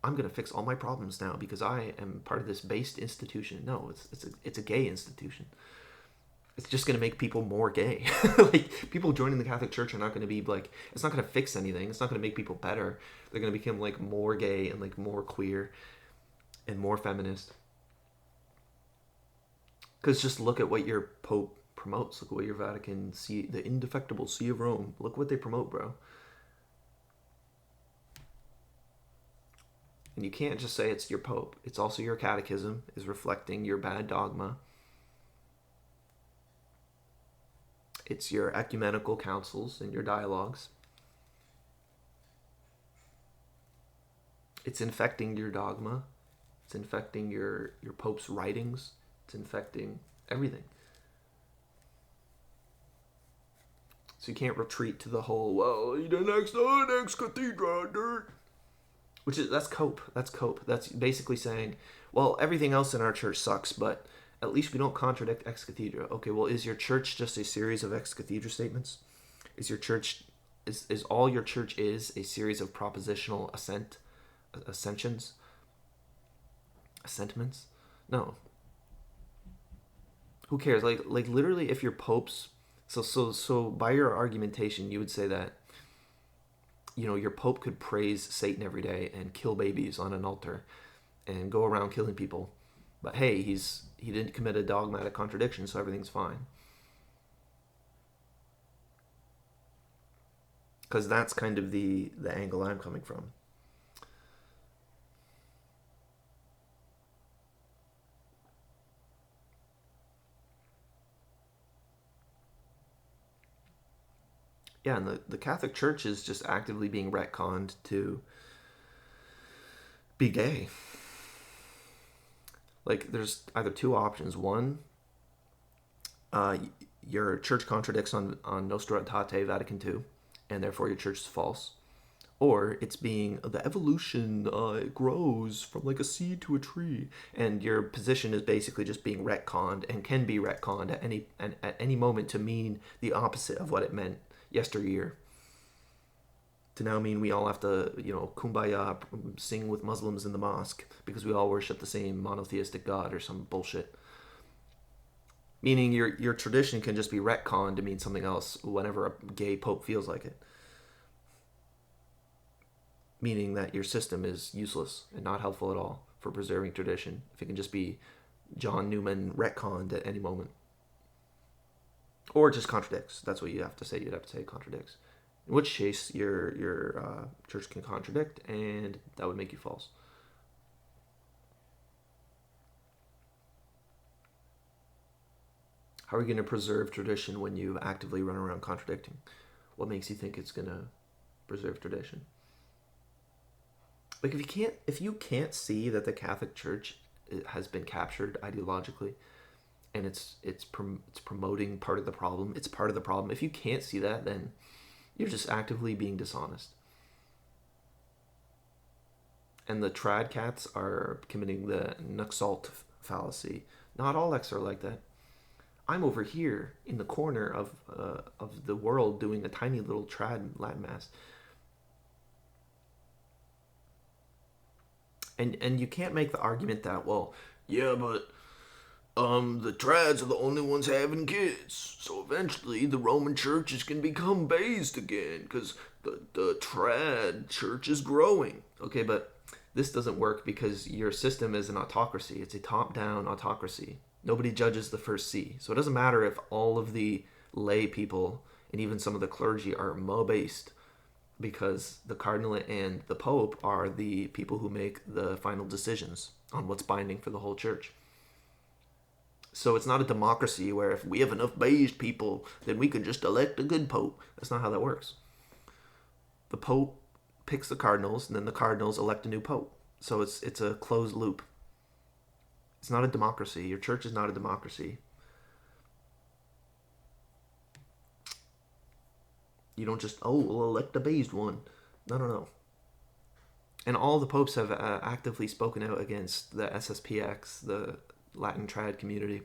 I'm going to fix all my problems now because I am part of this based institution. No, it's a gay institution. It's just going to make people more gay. Like, people joining the Catholic Church are not going to be like, it's not going to fix anything. It's not going to make people better. They're going to become like more gay and like more queer and more feminist. Because just look at what your Pope promotes. Look at what your Vatican See, the indefectible See of Rome. Look what they promote, bro. And you can't just say it's your Pope. It's also your catechism is reflecting your bad dogma. It's your ecumenical councils and your dialogues. It's infecting your dogma. It's infecting your Pope's writings. It's infecting everything. So you can't retreat to the whole, well, the next cathedral, dirt. That's cope. That's basically saying, well, everything else in our church sucks, but at least we don't contradict ex cathedra. Okay, well, is your church just a series of ex cathedra statements? Is your church, is all your church is a series of propositional assentiments? No. Who cares? Like literally, if your popes, so by your argumentation, you would say that, you know, your pope could praise Satan every day and kill babies on an altar, and go around killing people, but hey, he didn't commit a dogmatic contradiction, so everything's fine. Because that's kind of the angle I'm coming from. Yeah, and the Catholic Church is just actively being retconned to be gay. Like, there's either two options. One, your church contradicts on Nostra Aetate Vatican II, and therefore your church is false. Or it's being, the evolution it grows from like a seed to a tree, and your position is basically just being retconned, and can be retconned at any moment to mean the opposite of what it meant yesteryear. To now mean we all have to, you know, kumbaya, sing with Muslims in the mosque because we all worship the same monotheistic God or some bullshit. Meaning your tradition can just be retconned to mean something else whenever a gay pope feels like it. Meaning that your system is useless and not helpful at all for preserving tradition, if it can just be John Newman retconned at any moment. Or it just contradicts. That's what you have to say. You'd have to say it contradicts. In which case, your church can contradict, and that would make you false. How are you going to preserve tradition when you actively run around contradicting? What makes you think it's going to preserve tradition? Like, if you can't see that the Catholic Church has been captured ideologically, and it's promoting part of the problem, it's part of the problem. If you can't see that, then you're just actively being dishonest. And the trad cats are committing the Nuxalt fallacy. Not all X are like that. I'm over here in the corner of the world doing a tiny little trad Latin mass. And you can't make the argument that, well, yeah, but the trads are the only ones having kids, so eventually the Roman Church is going to become based again because the trad church is growing. Okay, but this doesn't work because your system is an autocracy. It's a top-down autocracy. Nobody judges the first see. So it doesn't matter if all of the lay people and even some of the clergy are mo-based, because the cardinal and the pope are the people who make the final decisions on what's binding for the whole church. So it's not a democracy where if we have enough based people, then we can just elect a good pope. That's not how that works. The pope picks the cardinals, and then the cardinals elect a new pope. So it's a closed loop. It's not a democracy. Your church is not a democracy. You don't just, we'll elect a based one. No. And all the popes have actively spoken out against the SSPX, the Latin trad community,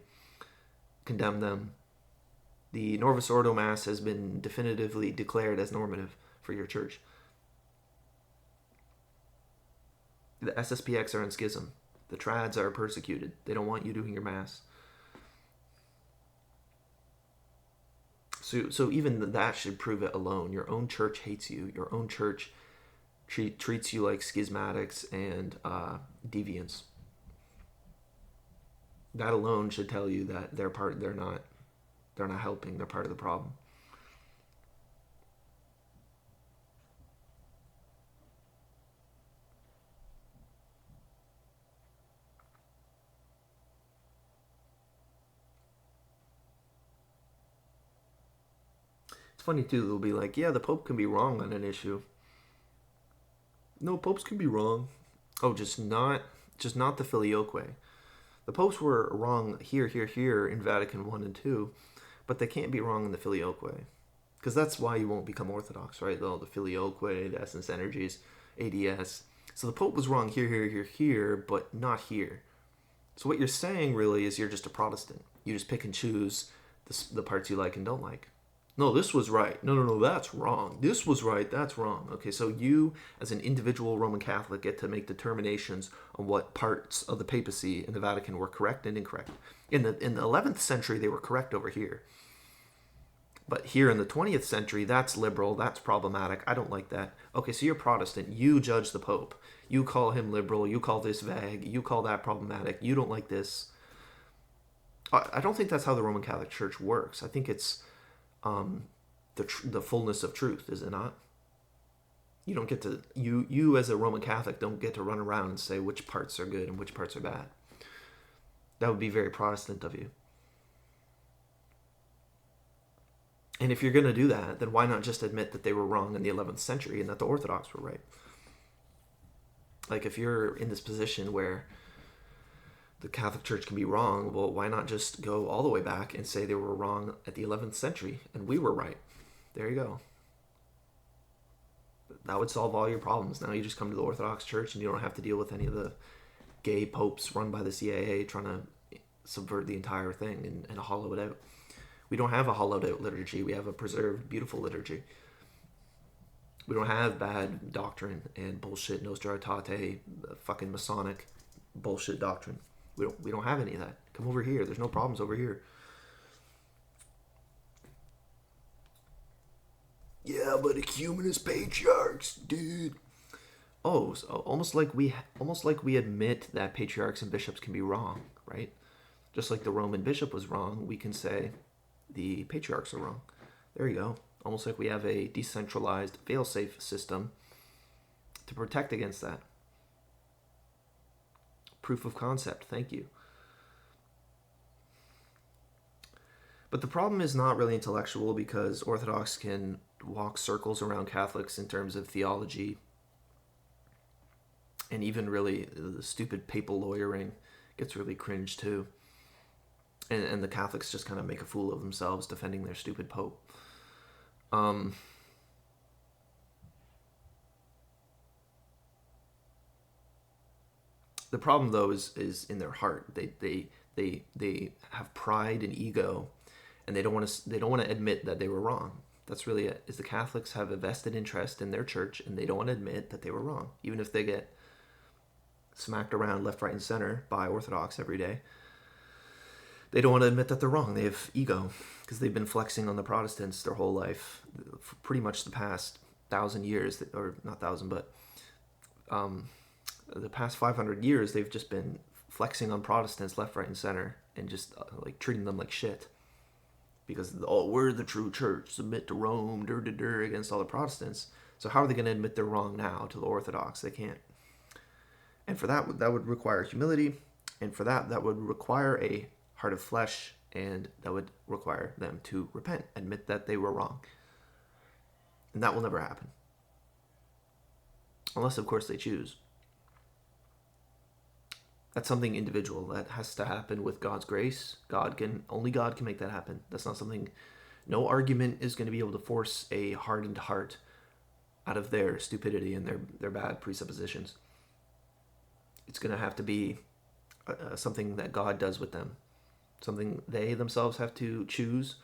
condemned them. The Novus Ordo Mass has been definitively declared as normative for your church. The SSPX are in schism. The trads are persecuted. They don't want you doing your mass. So even that should prove it alone. Your own church hates you. Your own church treats you like schismatics and deviants. That alone should tell you that they're not helping. They're part of the problem. It's funny too. They'll be like, "Yeah, the Pope can be wrong on an issue." No, popes can be wrong. Oh, just not the filioque. The popes were wrong here in Vatican I and II, but they can't be wrong in the filioque. Because that's why you won't become Orthodox, right? The filioque, the essence energies, ADS. So the Pope was wrong here, but not here. So what you're saying really is you're just a Protestant. You just pick and choose the parts you like and don't like. No, this was right. No, that's wrong. This was right, that's wrong. Okay, so you, as an individual Roman Catholic, get to make determinations on what parts of the papacy and the Vatican were correct and incorrect. In the 11th century, they were correct over here. But here in the 20th century, that's liberal, that's problematic. I don't like that. Okay, so you're Protestant. You judge the Pope. You call him liberal. You call this vague. You call that problematic. You don't like this. I don't think that's how the Roman Catholic Church works. I think it's the fullness of truth, is it not? You don't get to you as a Roman Catholic don't get to run around and say which parts are good and which parts are bad. That would be very Protestant of you. And if you're going to do that, then why not just admit that they were wrong in the 11th century and that the Orthodox were right? Like, if you're in this position where the Catholic Church can be wrong, well, why not just go all the way back and say they were wrong at the 11th century and we were right? There you go. That would solve all your problems. Now you just come to the Orthodox Church and you don't have to deal with any of the gay popes run by the CIA trying to subvert the entire thing and hollow it out. We don't have a hollowed out liturgy. We have a preserved, beautiful liturgy. We don't have bad doctrine and bullshit Nostra Aetate, fucking Masonic bullshit doctrine. We don't have any of that. Come over here. There's no problems over here. Yeah, but ecumenist patriarchs, dude. Oh, so almost like we admit that patriarchs and bishops can be wrong, right? Just like the Roman bishop was wrong, we can say the patriarchs are wrong. There you go. Almost like we have a decentralized fail-safe system to protect against that. Proof of concept. Thank you. But the problem is not really intellectual, because Orthodox can walk circles around Catholics in terms of theology, and even really the stupid papal lawyering gets really cringe too. And the Catholics just kind of make a fool of themselves defending their stupid pope. The problem, though, is in their heart. They have pride and ego, and they don't want to admit that they were wrong. That's really it. Is the Catholics have a vested interest in their church, and they don't want to admit that they were wrong, even if they get smacked around left, right, and center by Orthodox every day. They don't want to admit that they're wrong. They have ego, because they've been flexing on the Protestants their whole life, for pretty much the past 1,000 years, or not 1,000, but the past 500 years. They've just been flexing on Protestants left, right, and center, and just like treating them like shit, because we're the true church, submit to Rome, against all the Protestants. So how are they going to admit they're wrong now to the Orthodox? They can't. And for that would require humility, and for that would require a heart of flesh, and that would require them to repent, admit that they were wrong. And that will never happen. Unless, of course, they choose. That's something individual. That has to happen with God's grace. Only God can make that happen. That's not something, no argument is going to be able to force a hardened heart out of their stupidity and their bad presuppositions. It's going to have to be something that God does with them. Something they themselves have to choose,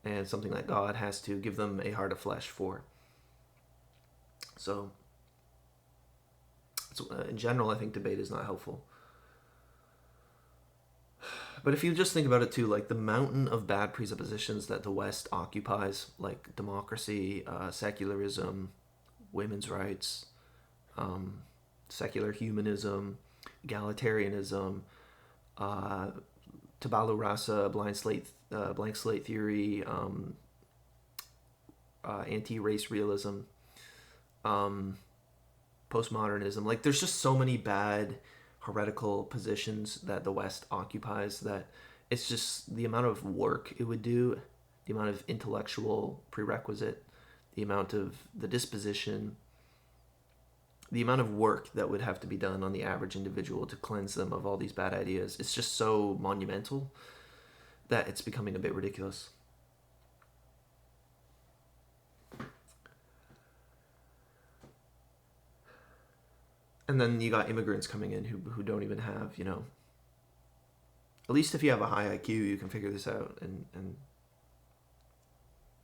and something that God has to give them a heart of flesh for. So in general, I think debate is not helpful. But if you just think about it too, like the mountain of bad presuppositions that the West occupies, like democracy, secularism, women's rights, secular humanism, egalitarianism, tabula rasa, blank slate theory, anti-race realism, postmodernism. Like, there's just so many bad heretical positions that the West occupies that it's just the amount of work it would do, the amount of intellectual prerequisite, the amount of the disposition, the amount of work that would have to be done on the average individual to cleanse them of all these bad ideas. It's just so monumental that it's becoming a bit ridiculous. And then you got immigrants coming in who don't even have, at least if you have a high IQ, you can figure this out. And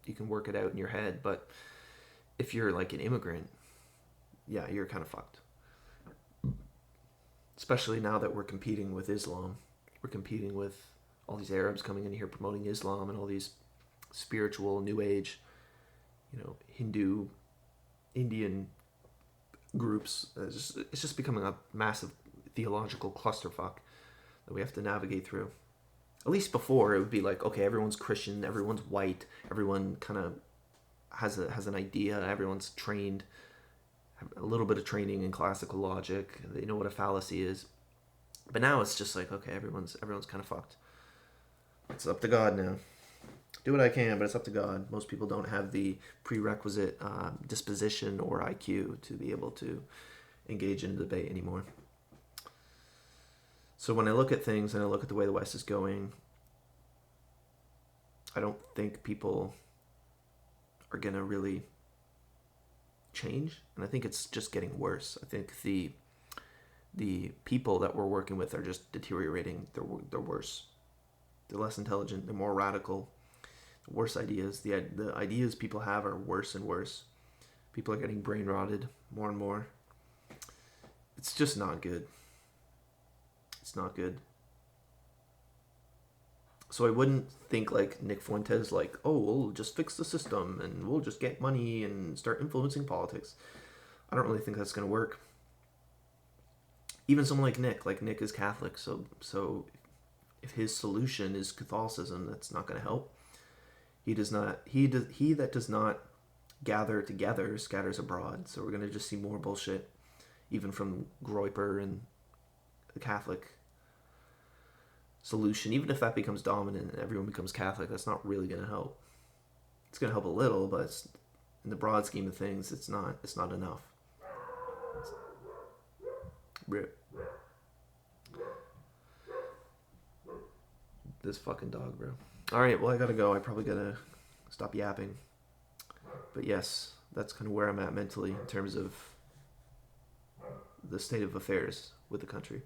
you can work it out in your head. But if you're like an immigrant, yeah, you're kind of fucked. Especially now that we're competing with Islam. We're competing with all these Arabs coming in here promoting Islam and all these spiritual New Age, Hindu, Indian groups. It's just becoming a massive theological clusterfuck that we have to navigate through. At least before, it would be like, okay, everyone's Christian, everyone's white, everyone kind of has an idea, everyone's trained, have a little bit of training in classical logic, they know what a fallacy is. But now it's just like, okay, everyone's kind of fucked. It's up to God now. Do what I can, but it's up to God. Most people don't have the prerequisite disposition or IQ to be able to engage in a debate anymore. So when I look at things and I look at the way the West is going, I don't think people are going to really change. And I think it's just getting worse. I think the people that we're working with are just deteriorating. They're worse. They're less intelligent. They're more radical. Worse ideas. The ideas people have are worse and worse. People are getting brain rotted more and more. It's just not good. It's not good. So I wouldn't think like Nick Fuentes, like, oh, we'll just fix the system and we'll just get money and start influencing politics. I don't really think that's going to work. Even someone like Nick is Catholic, so if his solution is Catholicism, that's not going to help. He that does not gather together scatters abroad. So we're going to just see more bullshit, even from Groyper and the Catholic solution. Even if that becomes dominant and everyone becomes Catholic, that's not really going to help. It's going to help a little, but in the broad scheme of things, it's not enough. Rip. This fucking dog, bro. Alright, well, I gotta go. I probably gotta stop yapping. But yes, that's kind of where I'm at mentally in terms of the state of affairs with the country.